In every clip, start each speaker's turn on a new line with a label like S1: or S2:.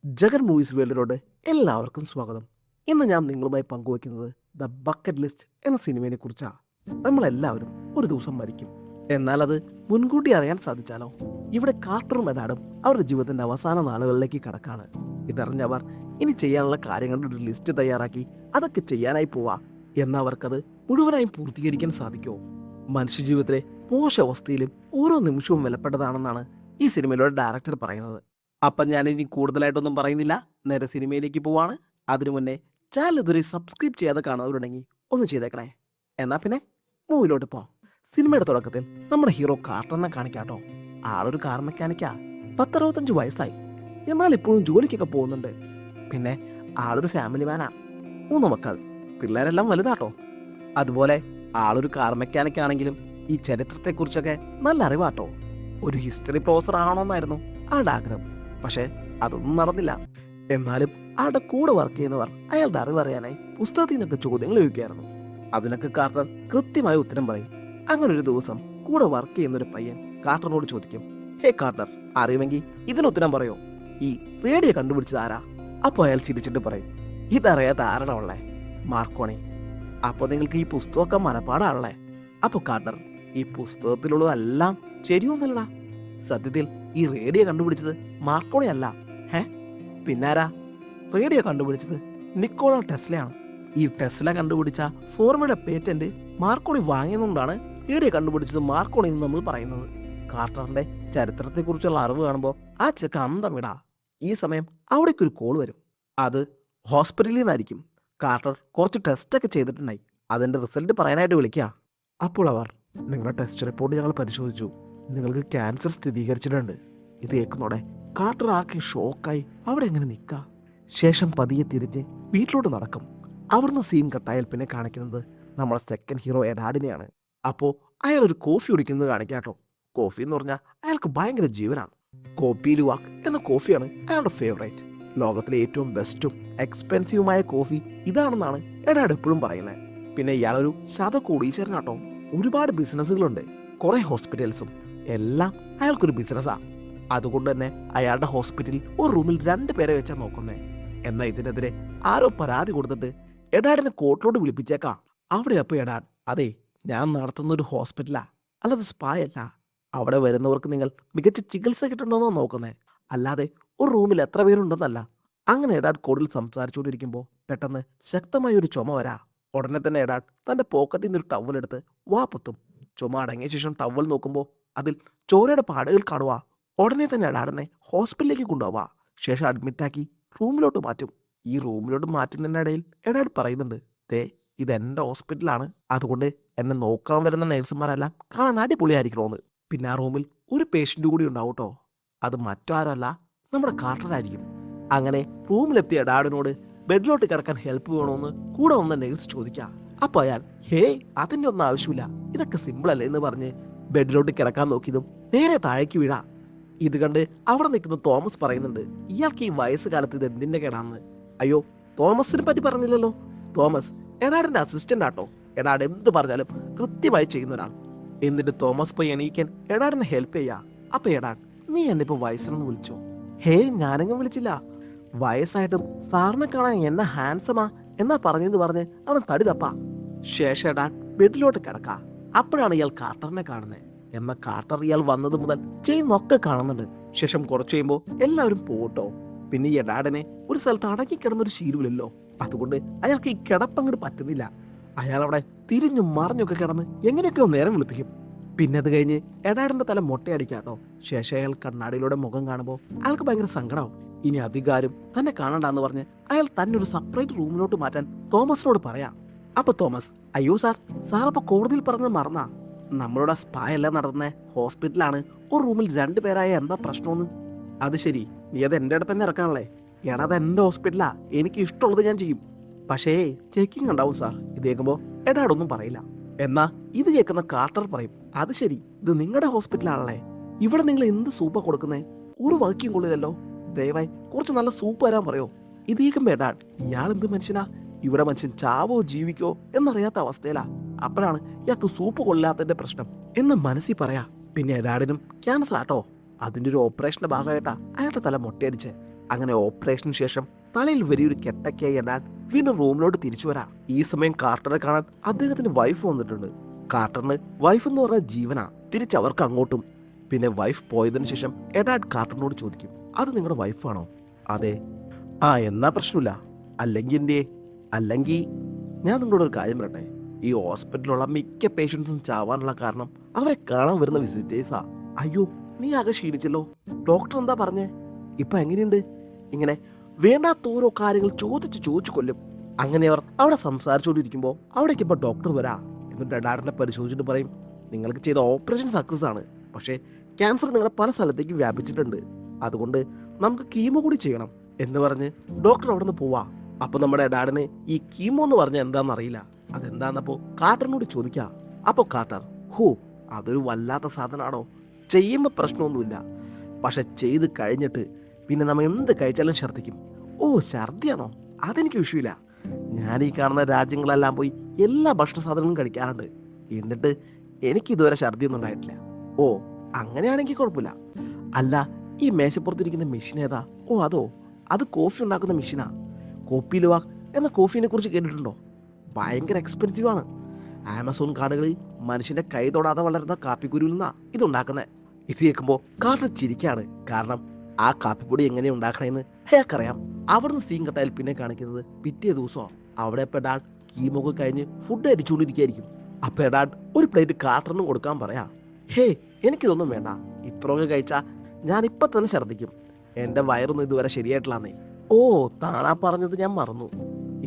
S1: Jagan movies വേൾഡിലോട്ട് എല്ലാവർക്കും സ്വാഗതം. ഇന്ന് ഞാൻ നിങ്ങളുമായി പങ്കുവയ്ക്കുന്നത് ദ ബക്കറ്റ് ലിസ്റ്റ് എന്ന സിനിമയെ കുറിച്ചാണ്. നമ്മളെല്ലാവരും ഒരു ദിവസം മരിക്കും. എന്നാൽ അത് മുൻകൂട്ടി അറിയാൻ സാധിച്ചാലോ? ഇവിടെ കാർട്ടറും എഡാഡും അവരുടെ ജീവിതത്തിന്റെ അവസാന നാളുകളിലേക്ക് കടക്കാണ്. ഇതറിഞ്ഞവർ ഇനി ചെയ്യാനുള്ള കാര്യങ്ങളുടെ ഒരു ലിസ്റ്റ് തയ്യാറാക്കി അതൊക്കെ ചെയ്യാനായി പോവാ. എന്നവർക്കത് മുഴുവനായും പൂർത്തീകരിക്കാൻ സാധിക്കുമോ? മനുഷ്യജീവിതത്തിലെ മോശാവസ്ഥയിലും ഓരോ നിമിഷവും വിലപ്പെട്ടതാണെന്നാണ് ഈ സിനിമയിലൂടെ ഡയറക്ടർ പറയുന്നത്. അപ്പം ഞാനിനി കൂടുതലായിട്ടൊന്നും പറയുന്നില്ല, നേരെ സിനിമയിലേക്ക് പോവാണ്. അതിനു മുന്നേ ചാനൽ ഇതുവരെ സബ്സ്ക്രൈബ് ചെയ്യാതെ കാണുന്നവരുണ്ടെങ്കിൽ ഒന്ന് ചെയ്തേക്കണേ. എന്നാൽ പിന്നെ മൂവിലോട്ട് പോവാം. സിനിമയുടെ തുടക്കത്തിൽ നമ്മുടെ ഹീറോ കാർട്ടറിനെ കാണിക്കാട്ടോ. ആളൊരു കാർ മെക്കാനിക്കാ. 10-65 വയസ്സായി, എന്നാൽ ഇപ്പോഴും ജോലിക്കൊക്കെ പോകുന്നുണ്ട്. പിന്നെ ആളൊരു ഫാമിലി മാനാ. 3 മക്കൾ, പിള്ളേരെല്ലാം വലുതാട്ടോ. അതുപോലെ ആളൊരു കാർ മെക്കാനിക് ആണെങ്കിലും ഈ ചരിത്രത്തെക്കുറിച്ചൊക്കെ നല്ല അറിവാട്ടോ. ഒരു ഹിസ്റ്ററി പ്രൊഫസർ ആവണമെന്നായിരുന്നു ആളുടെ ആഗ്രഹം. പക്ഷേ അതൊന്നും നടന്നില്ല. എന്നാലും ആളുടെ കൂടെ വർക്ക് ചെയ്യുന്നവർ അയാളുടെ അറിവറിയാനായി പുസ്തകത്തിൽ നിന്നൊക്കെ ചോദ്യങ്ങൾ ചോദിക്കുകയായിരുന്നു. അതിനൊക്കെ കാർട്ടർ കൃത്യമായ ഉത്തരം പറയും. അങ്ങനെ ഒരു ദിവസം കൂടെ വർക്ക് ചെയ്യുന്ന ഒരു പയ്യൻ കാർട്ടറിനോട് ചോദിക്കും, ഹേ കാർട്ടർ, അറിയുമെങ്കിൽ ഇതിനുത്തരം പറയോ? ഈ റേഡിയോ കണ്ടുപിടിച്ചത് ആരാ? അപ്പോൾ അയാൾ ചിരിച്ചിട്ട് പറയും, ഇതറിയാത്ത ആരുടെ ഉള്ളേ? മാർക്കോണി. അപ്പോൾ നിങ്ങൾക്ക് ഈ പുസ്തകമൊക്കെ മനപ്പാടാണല്ലേ? അപ്പോൾ കാർട്ടർ, ഈ പുസ്തകത്തിലുള്ളതെല്ലാം ശരിയൊന്നല്ലടാ. സത്യത്തിൽ ഈ റേഡിയോ കണ്ടുപിടിച്ചത് മാർക്കോണി അല്ല. പിന്നാരാ? റേഡിയോ കണ്ടുപിടിച്ചത് നിക്കോള ടെസ്ലയാണ്. ഈ ടെസ്ല കണ്ടുപിടിച്ച ഫോർമുലയുടെ പേറ്റന്റ് മാർക്കോണി വാങ്ങിയതുകൊണ്ടാണ് റേഡിയോ കണ്ടുപിടിച്ചത് മാർക്കോണി എന്ന് നമ്മൾ പറയുന്നത്. കാർട്ടറിന്റെ ചരിത്രത്തെക്കുറിച്ചുള്ള അറിവ് കാണുമ്പോൾ ആ ചെക്ക അന്തം വിടാ. ഈ സമയം അവിടേക്കൊരു കോൾ വരും. അത് ഹോസ്പിറ്റലിൽ നിന്നായിരിക്കും. കാർട്ടർ കുറച്ച് ടെസ്റ്റൊക്കെ ചെയ്തിട്ടുണ്ടായി. അതിന്റെ റിസൾട്ട് പറയാനായിട്ട് വിളിക്കുക. അപ്പോൾ അവർ, നിങ്ങളുടെ ടെസ്റ്റ് റിപ്പോർട്ട് ഞങ്ങൾ പരിശോധിച്ചു, നിങ്ങൾക്ക് ക്യാൻസർ സ്ഥിരീകരിച്ചിട്ടുണ്ട്. ഇത് കേൾക്കുന്നോടെ കാർട്ടർ ആകെ ഷോക്കായി അവിടെ എങ്ങനെ നിൽക്കുക. ശേഷം പതിയെ തിരിഞ്ഞ് വീട്ടിലോട്ട് നടക്കും. അവിടുന്ന് സീൻ കട്ടായാൽ പിന്നെ കാണിക്കുന്നത് നമ്മുടെ സെക്കൻഡ് ഹീറോ എഡാഡിനെയാണ്. അപ്പോൾ അയാൾ ഒരു കോഫി കുടിക്കുന്നത് കാണിക്കാട്ടോ. കോഫി എന്ന് പറഞ്ഞാൽ അയാൾക്ക് ഭയങ്കര ജീവനാണ്. കോപ്പി ലുവാക്ക് എന്ന കോഫിയാണ് അയാളുടെ ഫേവറേറ്റ്. ലോകത്തിലെ ഏറ്റവും ബെസ്റ്റും എക്സ്പെൻസീവുമായ കോഫി ഇതാണെന്നാണ് എഡാഡ് എപ്പോഴും പറയുന്നത്. പിന്നെ ഇയാളൊരു ശത കോടീശ്വരനാട്ടോ. ഒരുപാട് ബിസിനസ്സുകളുണ്ട്, കുറെ ഹോസ്പിറ്റൽസും, എല്ലാം അയാൾക്കൊരു ബിസിനസ്സാ. അതുകൊണ്ട് തന്നെ അയാളുടെ ഹോസ്പിറ്റലിൽ ഒരു റൂമിൽ 2 പേരെ വെച്ചാ നോക്കുന്നേ. എന്നാൽ ഇതിനെതിരെ ആരോ പരാതി കൊടുത്തിട്ട് എഡാഡിനെ കോർട്ടിലോട്ട് വിളിപ്പിച്ചേക്കാം. അവിടെ അപ്പോൾ എഡാഡ്, അതെ, ഞാൻ നടത്തുന്ന ഒരു ഹോസ്പിറ്റലാ, അല്ലാതെ സ്പാ അല്ല. അവിടെ വരുന്നവർക്ക് നിങ്ങൾ മികച്ച ചികിത്സ കിട്ടണമെന്നോ നോക്കുന്നേ, അല്ലാതെ ഒരു റൂമിൽ എത്ര പേരുണ്ടെന്നല്ല. അങ്ങനെ എഡാഡ് കോർട്ടിൽ സംസാരിച്ചുകൊണ്ടിരിക്കുമ്പോൾ പെട്ടെന്ന് ശക്തമായ ഒരു ചുമ വരാ. ഉടനെ തന്നെ എഡാഡ് തന്റെ പോക്കറ്റിൽ നിന്നൊരു ടവലെടുത്ത് വാപ്പത്തും. ചുമ അടങ്ങിയ ശേഷം ടവൽ നോക്കുമ്പോൾ അതിൽ ചോരയുടെ പാടുകൾ കാണുക. ഉടനെ തന്നെ എഡാഡിനെ ഹോസ്പിറ്റലിലേക്ക് കൊണ്ടുപോവാ. ശേഷം അഡ്മിറ്റാക്കി റൂമിലോട്ട് മാറ്റും. ഈ റൂമിലോട്ട് മാറ്റുന്നതിനിടയിൽ എഡാഡ് പറയുന്നുണ്ട്, ദേ, ഇതെന്റെ ഹോസ്പിറ്റലാണ്, അതുകൊണ്ട് എന്നെ നോക്കാൻ വരുന്ന നഴ്സുമാരെല്ലാം കാണാൻ അടിപൊളിയായിരിക്കണമെന്ന്. പിന്നെ ആ റൂമിൽ ഒരു പേഷ്യൻ്റ് കൂടി ഉണ്ടാവും കേട്ടോ. അത് മറ്റാരല്ല, നമ്മുടെ കാർട്ടറായിരിക്കും. അങ്ങനെ റൂമിലെത്തിയ എഡാഡിനോട് ബെഡിലോട്ട് കിടക്കാൻ ഹെൽപ്പ് വേണമെന്ന് കൂടെ വന്ന നഴ്സ് ചോദിക്കുക. അപ്പോൾ അയാൾ, ഹേ, അതിൻ്റെ ഒന്നും ആവശ്യമില്ല, ഇതൊക്കെ സിമ്പിൾ അല്ലേ എന്ന് പറഞ്ഞ് ബെഡിലോട്ട് കിടക്കാൻ നോക്കിയതും നേരെ താഴേക്ക് വീഴാ. ഇത് കണ്ട് അവിടെ നിൽക്കുന്ന തോമസ് പറയുന്നുണ്ട്, ഇയാൾക്ക് ഈ വയസ്സുകാലത്ത് ഇത് എന്തിന്റെ കേടാന്ന്. അയ്യോ, തോമസിനെ പറ്റി പറഞ്ഞില്ലല്ലോ. തോമസ് എഡാഡിന്റെ അസിസ്റ്റന്റ് ആട്ടോ. എഡാഡ് എന്ത് പറഞ്ഞാലും കൃത്യമായി ചെയ്യുന്ന ഒരാൾ. എന്നിട്ട് തോമസ് പോയി എണീക്കാൻ എഡാഡിനെ ഹെൽപ്പ് ചെയ്യാ. അപ്പൊ എഡാഡ്, നീ എന്നെ ഇപ്പൊ വയസ്സെന്ന് വിളിച്ചോ? ഹേ, ഞാനെങ്കിലും വിളിച്ചില്ല. വയസ്സായിട്ടും സാറിനെ കാണാൻ എന്നെ ഹാൻസമാ എന്നാ പറഞ്ഞെന്ന് പറഞ്ഞ് അവൻ തടി തപ്പാ. ശേഷം എഡാഡ് ബെഡിലോട്ട് കിടക്കാ. അപ്പോഴാണ് ഇയാൾ കാർട്ടറിനെ കാണുന്നത്. എന്നാൽ കാർട്ടർ ഇയാൾ വന്നത് മുതൽ ചെയ്യുന്നൊക്കെ കാണുന്നുണ്ട്. ശേഷം കുറച്ച് കഴിയുമ്പോൾ എല്ലാവരും പോട്ടോ. പിന്നെ ഈ എഡാഡിനെ ഒരു സ്ഥലത്ത് അടങ്ങി കിടന്നൊരു ശീലമില്ലല്ലോ. അതുകൊണ്ട് അയാൾക്ക് ഈ കിടപ്പങ്ങോട്ട് പറ്റുന്നില്ല. അയാൾ അവിടെ തിരിഞ്ഞും മറിഞ്ഞൊക്കെ കിടന്ന് എങ്ങനെയൊക്കെയോ നേരം വിളിപ്പിക്കും. പിന്നെ അത് കഴിഞ്ഞ് എഡാഡിന്റെ തല മൊട്ടയടിക്കാട്ടോ. ശേഷം അയാൾ കണ്ണാടിയിലൂടെ മുഖം കാണുമ്പോൾ അയാൾക്ക് ഭയങ്കര സങ്കടമാവും. ഇനി അധികാരം തന്നെ കാണണ്ടെന്ന് പറഞ്ഞ് അയാൾ തന്നെ ഒരു സെപ്പറേറ്റ് റൂമിലോട്ട് മാറ്റാൻ തോമസിനോട് പറയാം. അപ്പൊ തോമസ്, അയ്യോ സാർ അപ്പൊ കോടതിയിൽ പറഞ്ഞത് മറന്നാ? നമ്മളുടെ സ്പാ എല്ലാം നടത്തുന്ന ഹോസ്പിറ്റലാണ്. ഒരു റൂമിൽ 2 പേരായ എന്താ പ്രശ്നമൊന്നും? അത് ശരി, നീ അത് എൻ്റെ അടുത്ത് തന്നെ ഇറക്കാനല്ലേ? എടാ, അത് എൻ്റെ ഹോസ്പിറ്റലാ, എനിക്ക് ഇഷ്ടമുള്ളത് ഞാൻ ചെയ്യും. പക്ഷേ ചെക്കിങ് ഉണ്ടാവും സാർ. ഇത് കേൾക്കുമ്പോൾ എഡാഡൊന്നും പറയില്ല. എന്നാ ഇത് കേൾക്കുന്ന കാർട്ടർ പറയും, അത് ശരി, ഇത് നിങ്ങളുടെ ഹോസ്പിറ്റലാണല്ലേ, ഇവിടെ നിങ്ങൾ എന്ത് സൂപ്പാ കൊടുക്കുന്നേ? ഒരു വകയ്ക്കും കൊള്ളില്ലല്ലോ, ദയവായി കുറച്ച് നല്ല സൂപ്പ് തരാൻ പറയോ? ഇത് കേൾക്കുമ്പോൾ എഡാഡ്, ഇയാൾ എന്ത് മനുഷ്യനാ? ഇവിടെ മനുഷ്യൻ ചാവോ ജീവിക്കോ എന്നറിയാത്ത അവസ്ഥയിലാ. അപ്പോഴാണ് ഇയാൾക്ക് സൂപ്പ് കൊള്ളാത്തതിന്റെ പ്രശ്നം എന്ന് മനസ്സിൽ പറയാ. പിന്നെ എഡാഡിനും ക്യാൻസർ ആട്ടോ. അതിന്റെ ഒരു ഓപ്പറേഷന്റെ ഭാഗമായിട്ടാ അയാളുടെ തല മൊട്ടയടിച്ച്. അങ്ങനെ ഓപ്പറേഷന് ശേഷം തലയിൽ വലിയൊരു കെട്ടൊക്കെയായി എഡാർഡ് വീണ്ടും റൂമിലോട്ട് തിരിച്ചു വരാം. ഈ സമയം കാർട്ടറെ കാണാൻ അദ്ദേഹത്തിന്റെ വൈഫ് വന്നിട്ടുണ്ട്. കാർട്ടറിന് വൈഫ് എന്ന് പറഞ്ഞ ജീവനാ. തിരിച്ച് അവർക്ക് അങ്ങോട്ടും. പിന്നെ വൈഫ് പോയതിനു ശേഷം എഡാർഡ് കാർട്ടറിനോട് ചോദിക്കും, അത് നിങ്ങളുടെ വൈഫാണോ? അതെ. ആ എന്നാ പ്രശ്നമില്ല. അല്ലെങ്കിൽ ഞാൻ നിങ്ങളോട് ഒരു കാര്യം പറയട്ടെ. ഈ ഹോസ്പിറ്റലിലുള്ള മിക്ക പേഷ്യൻസും ചാവാനുള്ള കാരണം അവരെ കാണാൻ വരുന്ന വിസിറ്റേഴ്സാ. അയ്യോ, നീ ആകെ ക്ഷീണിച്ചല്ലോ. ഡോക്ടർ എന്താ പറഞ്ഞേ? ഇപ്പൊ എങ്ങനെയുണ്ട്? ഇങ്ങനെ വേണ്ടാത്ത ഓരോ കാര്യങ്ങൾ ചോദിച്ചു കൊല്ലും. അങ്ങനെ അവർ അവിടെ സംസാരിച്ചുകൊണ്ടിരിക്കുമ്പോൾ അവിടേക്ക് ഇപ്പോൾ ഡോക്ടർ വരാ. എന്നിട്ട് എഡാർഡിനെ പരിശോധിച്ചിട്ട് പറയും, നിങ്ങൾക്ക് ചെയ്ത ഓപ്പറേഷൻ സക്സസ് ആണ്. പക്ഷേ ക്യാൻസർ നിങ്ങളുടെ പല സ്ഥലത്തേക്ക് വ്യാപിച്ചിട്ടുണ്ട്. അതുകൊണ്ട് നമുക്ക് കീമോ കൂടി ചെയ്യണം എന്ന് പറഞ്ഞ് ഡോക്ടർ അവിടെ നിന്ന് പോവാ. അപ്പൊ നമ്മുടെ എഡാർഡിന് ഈ കീമോ എന്ന് പറഞ്ഞാൽ എന്താണെന്ന് അറിയില്ല. അതെന്താന്നപ്പോ കാർട്ടറിനോട് ചോദിക്കാ. അപ്പൊ കാർട്ടർ, അതൊരു വല്ലാത്ത സാധനമാണോ? ചെയ്യുമ്പോൾ പ്രശ്നമൊന്നുമില്ല, പക്ഷെ ചെയ്ത് കഴിഞ്ഞിട്ട് പിന്നെ നമ്മൾ എന്ത് കഴിച്ചാലും ഛർദ്ദിക്കും. ഛർദിയാണോ? അതെനിക്ക് വിഷയമില്ല. ഞാൻ ഈ കാണുന്ന രാജ്യങ്ങളെല്ലാം പോയി എല്ലാ ഭക്ഷണ സാധനങ്ങളും കഴിക്കാറുണ്ട്. എന്നിട്ട് എനിക്ക് ഇതുവരെ ഛർദിയൊന്നും ഉണ്ടായിട്ടില്ല. അങ്ങനെയാണെങ്കിൽ കുഴപ്പമില്ല. അല്ല, ഈ മേശപ്പുറത്തിരിക്കുന്ന മെഷീൻ ഏതാ? അത് കോഫി ഉണ്ടാക്കുന്ന മെഷീനാ. കോപ്പി ലുവാക് എന്ന കോഫീനെ കുറിച്ച് കേട്ടിട്ടുണ്ടോ? ഭയങ്കര എക്സ്പെൻസീവ് ആണ്. ആമസോൺ കാടുകളിൽ മനുഷ്യന്റെ കൈ തൊടാതെ വളരുന്ന കാപ്പിക്കുരുവിൽ നിന്നാ ഇതുണ്ടാക്കുന്നത്. ഇത് കേൾക്കുമ്പോൾ കാർട്ടർ ചിരിക്കാണ്. കാരണം ആ കാപ്പിപ്പൊടി എങ്ങനെയാണ് ഉണ്ടാക്കണമെന്ന് അയാൾക്കറിയാം. അവിടുന്ന് സീൻ കട്ടായാൽ പിന്നെ കാണിക്കുന്നത് പിറ്റേ ദിവസം അവിടെ ഇപ്പോൾ എഡാർഡ് കീമൊക്കെ കഴിഞ്ഞ് ഫുഡ് അടിച്ചുകൊണ്ടിരിക്കുകയായിരിക്കും. അപ്പോൾ എഡാർഡ് ഒരു പ്ലേറ്റ് കാർട്ടറിനും കൊടുക്കാൻ പറയാം. എനിക്കിതൊന്നും വേണ്ട, ഇത്രയൊക്കെ കഴിച്ചാൽ ഞാനിപ്പോൾ തന്നെ ഛർദ്ദിക്കും. എൻ്റെ വയറൊന്നും ഇതുവരെ ശരിയായിട്ടില്ലാന്നേ. താനാ പറഞ്ഞത് ഞാൻ മറന്നു.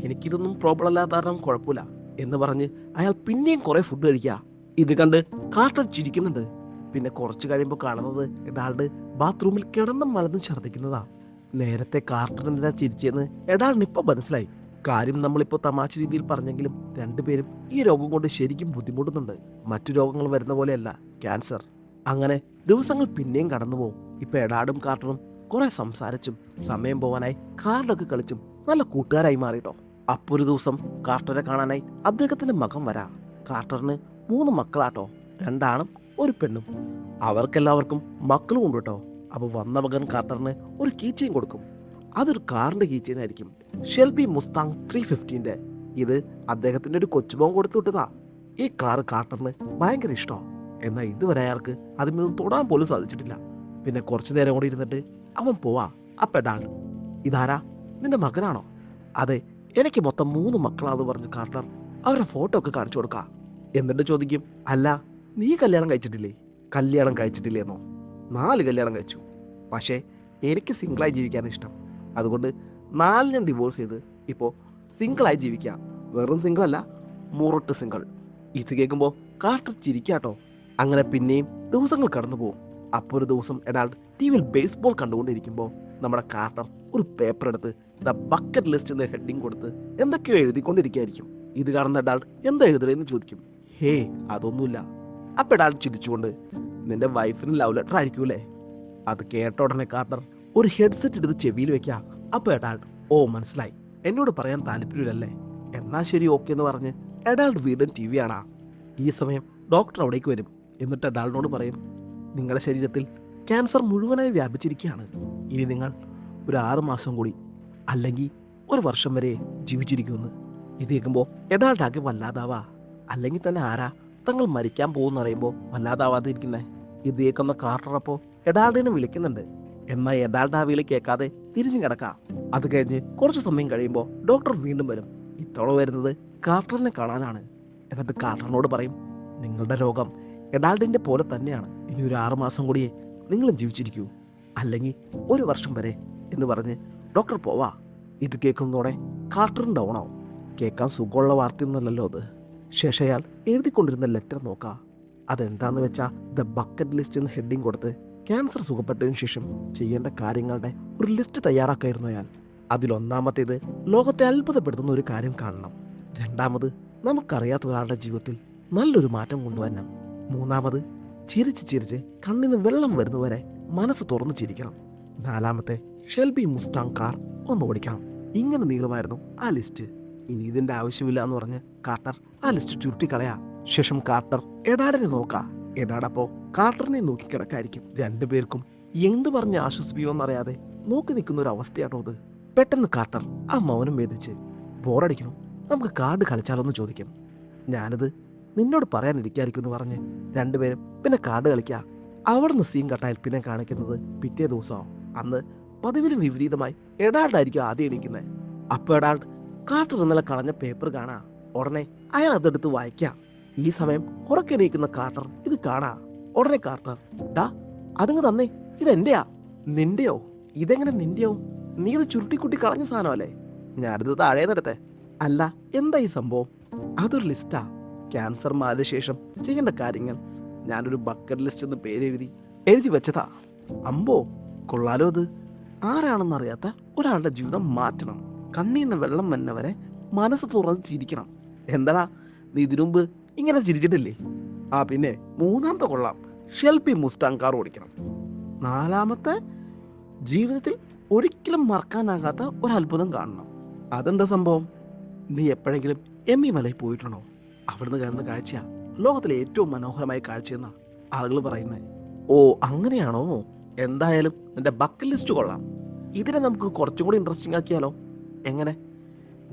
S1: എനിക്കിതൊന്നും പ്രോബ്ലം അല്ലാത്ത കാരണം കുഴപ്പമില്ല എന്ന് പറഞ്ഞ് അയാൾ പിന്നെയും കുറെ ഫുഡ് കഴിക്കുക. ഇത് കണ്ട് കാർട്ടർ ചിരിക്കുന്നുണ്ട്. പിന്നെ കുറച്ച് കഴിയുമ്പോൾ കാണുന്നത് എഡാർഡ് ബാത്റൂമിൽ കിടന്നും മലന്നും ഛർദ്ദിക്കുന്നതാ. നേരത്തെ കാർട്ടർ എന്തിനാ ചിരിച്ചെന്ന് എഡാർഡിന് ഇപ്പൊ മനസ്സിലായി. കാര്യം നമ്മളിപ്പോൾ തമാശ രീതിയിൽ പറഞ്ഞെങ്കിലും രണ്ടുപേരും ഈ രോഗം കൊണ്ട് ശരിക്കും ബുദ്ധിമുട്ടുന്നുണ്ട്. മറ്റു രോഗങ്ങൾ വരുന്ന പോലെയല്ല ക്യാൻസർ. അങ്ങനെ ദിവസങ്ങൾ പിന്നെയും കടന്നുപോകും. ഇപ്പൊ എഡാർഡും കാർട്ടറും കുറെ സംസാരിച്ചും സമയം പോവാനായി കാർഡൊക്കെ കളിച്ചും നല്ല കൂട്ടുകാരായി മാറിട്ടോ. അപ്പൊ ഒരു ദിവസം കാർട്ടറെ കാണാനായി അദ്ദേഹത്തിന്റെ മകൻ വരാ. കാർട്ടറിന് 3 മക്കളാട്ടോ, 2 ആണും 1 പെണ്ണും. അവർക്കെല്ലാവർക്കും മക്കളും ഉണ്ട് കേട്ടോ. അപ്പൊ വന്ന മകൻ കാർട്ടറിന് ഒരു കീച്ചെയിൻ കൊടുക്കും. അതൊരു കാറിന്റെ കീച്ചെയിൻ ആയിരിക്കും, ഷെൽബി മുസ്താങ് 350. ഇത് അദ്ദേഹത്തിന്റെ ഒരു കൊച്ചുമോൻ കൊടുത്തു വിട്ടതാ. ഈ കാറ് കാർട്ടറിന് ഭയങ്കര ഇഷ്ടമാണ്. എന്നാൽ ഇതുവരെ അയാൾക്ക് അതിമൊന്നും തൊടാൻ പോലും സാധിച്ചിട്ടില്ല. പിന്നെ കുറച്ചു നേരം കൂടി ഇരുന്നിട്ട് അവൻ പോവാ. അപ്പൊ എഡാർഡ്, ഇതാരാ? നിന്റെ മകനാണോ? അതെ, എനിക്ക് മൊത്തം 3 മക്കളാന്ന് പറഞ്ഞ് കാർട്ടർ അവരുടെ ഫോട്ടോ ഒക്കെ കാണിച്ചു കൊടുക്കാം. എന്നിട്ട് ചോദിക്കും, അല്ല നീ കല്യാണം കഴിച്ചിട്ടില്ലേ? കല്യാണം കഴിച്ചിട്ടില്ലേന്നോ? 4 കല്യാണം കഴിച്ചു. പക്ഷേ എനിക്ക് സിംഗിളായി ജീവിക്കാൻ ഇഷ്ടം. അതുകൊണ്ട് 4 ഡിവോഴ്സ് ചെയ്ത് ഇപ്പോൾ സിംഗിളായി ജീവിക്കാം. വെറും സിംഗിൾ അല്ല, മുറട്ട് സിംഗിൾ. ഇത് കേൾക്കുമ്പോൾ കാർട്ടർ ചിരിക്കാട്ടോ. അങ്ങനെ പിന്നെയും ദിവസങ്ങൾ കടന്നു പോകും. അപ്പോൾ ഒരു ദിവസം എഡാർഡ് ടി വിയിൽ ബേസ്ബോൾ കണ്ടുകൊണ്ടിരിക്കുമ്പോൾ നമ്മുടെ കാർട്ടർ ഒരു പേപ്പർ എടുത്ത് ദ ബക്കറ്റ് ലിസ്റ്റ് എന്ന ഹെഡിങ് കൊടുത്ത് എന്തൊക്കെയോ എഴുതിക്കൊണ്ടിരിക്കുകയായിരിക്കും. ഇത് കാണുന്ന എഡാർഡ് എന്താ എഴുതലെന്ന് ചോദിക്കും. അതൊന്നുമില്ല. അപ്പോൾ എഡാർഡ് ചിരിച്ചുകൊണ്ട്, നിന്റെ വൈഫിന് ലവ് ലെറ്റർ ആയിരിക്കൂലേ? അത് കേട്ട ഉടനെ കാർട്ടർ ഒരു ഹെഡ്സെറ്റ് എടുത്ത് ചെവിയിൽ വെക്കുക. അപ്പോൾ എഡാർഡ്, മനസ്സിലായി, എന്നോട് പറയാൻ താല്പര്യമില്ലല്ലേ? എന്നാ ശരി, ഓക്കെ എന്ന് പറഞ്ഞ് എഡാർഡ് വീണ്ടും ടി വി കാണാം. ഈ സമയം ഡോക്ടർ അവിടേക്ക് വരും. എന്നിട്ട് എഡാർഡിനോട് പറയും, നിങ്ങളുടെ ശരീരത്തിൽ ക്യാൻസർ മുഴുവനായി വ്യാപിച്ചിരിക്കുകയാണ്. ഇനി നിങ്ങൾ ഒരു 6 മാസം കൂടി അല്ലെങ്കിൽ 1 വർഷം വരെ ജീവിച്ചിരിക്കുമെന്ന്. ഇത് കേൾക്കുമ്പോൾ എഡാർഡ് ആകെ വല്ലാതാവാ. അല്ലെങ്കിൽ തന്നെ ആരാ തങ്ങൾ മരിക്കാൻ പോകുമെന്ന് അറിയുമ്പോൾ വല്ലാതാവാതെ ഇരിക്കുന്നേ? ഇത് കേൾക്കുന്ന കാർട്ടർ അപ്പോൾ എഡാർഡിനെ വിളിക്കുന്നുണ്ട്. എന്നാൽ എഡാർഡ് ആ വിളി കേൾക്കാതെ തിരിഞ്ഞു കിടക്കാം. അത് കഴിഞ്ഞ് കുറച്ച് സമയം കഴിയുമ്പോൾ ഡോക്ടർ വീണ്ടും വരും. ഇത്തവണ വരുന്നത് കാർട്ടറിനെ കാണാനാണ്. എന്നിട്ട് കാർട്ടറിനോട് പറയും, നിങ്ങളുടെ രോഗം എഡാർഡിന്റെ പോലെ തന്നെയാണ്. ഇനി ഒരു 6 മാസം കൂടിയേ നിങ്ങളും ജീവിച്ചിരിക്കൂ, അല്ലെങ്കിൽ 1 വർഷം വരെ എന്ന് പറഞ്ഞ് ഡോക്ടർ പോവാ. ഇത് കേൾക്കുന്നതോടെ കാർട്ടറും ഡൗണാവും. കേൾക്കാൻ സുഖമുള്ള വാർത്തയൊന്നുമല്ലല്ലോ അത്. ശേഷം അയാൾ എഴുതിക്കൊണ്ടിരുന്ന ലെറ്റർ നോക്കാം. അതെന്താന്ന് വെച്ചാൽ ദ ബക്കറ്റ് ലിസ്റ്റ് എന്ന് ഹെഡിങ് കൊടുത്ത് ക്യാൻസർ സുഖപ്പെട്ടതിന് ശേഷം ചെയ്യേണ്ട കാര്യങ്ങളുടെ ഒരു ലിസ്റ്റ് തയ്യാറാക്കായിരുന്നു അയാൾ. അതിലൊന്നാമത്തേത് ലോകത്തെ അത്ഭുതപ്പെടുത്തുന്ന ഒരു കാര്യം കാണണം. 2ാമത് നമുക്കറിയാത്ത ഒരാളുടെ ജീവിതത്തിൽ നല്ലൊരു മാറ്റം കൊണ്ടുവരണം. 3ാമത് ചിരിച്ച് കണ്ണിന് വെള്ളം വരുന്നവരെ മനസ്സ് തുറന്ന് ചിരിക്കണം. 4ാമത്തെ ഷെൽബി മുസ്താങ് കാർ ഒന്ന് ഓടിക്കണം. ഇങ്ങനെ നീളമായിരുന്നു ആ ലിസ്റ്റ്. ഇനി ഇതിന്റെ ആവശ്യമില്ല എന്ന് പറഞ്ഞ് കാർട്ടർ ആ ലിസ്റ്റ് ചുരുട്ടിക്കളയാ. ശേഷം കാർട്ടർ എഡാർഡിനെ നോക്കാ. എഡാർഡ് അപ്പോ കാർട്ടറിനെ നോക്കി കിടക്കായിരിക്കും. 2 പേർക്കും എന്ത് പറഞ്ഞ് ആശ്വസിപ്പിക്കുമെന്നറിയാതെ നോക്കി നിൽക്കുന്ന ഒരു അവസ്ഥയാണോ അത്? പെട്ടെന്ന് കാർട്ടർ ആ മൗനം വേദിച്ച് ബോറടിക്കണം, നമുക്ക് കാർഡ് കളിച്ചാലോ എന്ന് ചോദിക്കും. ഞാനിത് നിന്നോട് പറയാനിരിക്കായിരിക്കും എന്ന് പറഞ്ഞ് രണ്ടുപേരും പിന്നെ കാർഡ് കളിക്കുക. അവിടുന്ന് സീൻ കട്ടായാൽ പിന്നെ കാണിക്കുന്നത് പിറ്റേ ദിവസമോ. അന്ന് പതിവിന് വിപരീതമായി എഡാൾഡായിരിക്കും ആദ്യം എണീക്കുന്നത്. അപ്പോൾ എഡാൾഡ് കാർട്ടർ ഇന്നലെ കളഞ്ഞ പേപ്പർ കാണാ. ഉടനെ അയാൾ അതെടുത്ത് വായിക്കാം. ഈ സമയം ഉറക്കെണീക്കുന്ന കാർട്ടർ ഇത് കാണാ. ഉടനെ കാർട്ടർ, ഡാ അതങ്ങ് തന്നേ, ഇതെന്റെയാ. നിന്റെയോ? ഇതെങ്ങനെ നിന്റെയോ? നീ ഇത് ചുരുട്ടിക്കുട്ടി കളഞ്ഞ സാധനമല്ലേ? ഞാനിത് താഴെ നിന്നെടുത്തേ. അല്ല, എന്താ ഈ സംഭവം? അതൊരു ലിസ്റ്റാ. ക്യാൻസർ മാറിയ ശേഷം ചെയ്യേണ്ട കാര്യങ്ങൾ. ഞാനൊരു ബക്കറ്റ് ലിസ്റ്റ് എന്ന് എഴുതി വെച്ചതാ. അമ്പോ, കൊള്ളാലോ. അത് ആരാണെന്നറിയാത്ത ഒരാളുടെ ജീവിതം മാറ്റണം. കണ്ണീന്ന് വെള്ളം വന്നവരെ മനസ്സ് തുറന്ന് ചിരിക്കണം. എന്താടാ, നീ ഇതിനുമുമ്പ് ഇങ്ങനെ ചിരിച്ചിട്ടില്ലേ? ആ പിന്നെ മൂന്നാമത്തെ കൊള്ളാം, ഷെൽപ്പി മുസ്റ്റാങ് കാർ ഓടിക്കണം. നാലാമത്തെ, ജീവിതത്തിൽ ഒരിക്കലും മറക്കാനാകാത്ത ഒരു അത്ഭുതം കാണണം. അതെന്താ സംഭവം? നീ എപ്പോഴെങ്കിലും എമ്മി മലയിൽ പോയിട്ടുണ്ടോ? അവിടുന്ന് കാണുന്ന കാഴ്ചയാ ലോകത്തിലെ ഏറ്റവും മനോഹരമായ കാഴ്ചയെന്നാ ആളുകൾ പറയുന്നത്. ഓ അങ്ങനെയാണോ? എന്തായാലും നിന്റെ ബക്കറ്റ് ലിസ്റ്റ് കൊള്ളാം. ഇതിനെ നമുക്ക് കുറച്ചും കൂടി ഇൻട്രസ്റ്റിംഗ് ആക്കിയാലോ? എങ്ങനെ?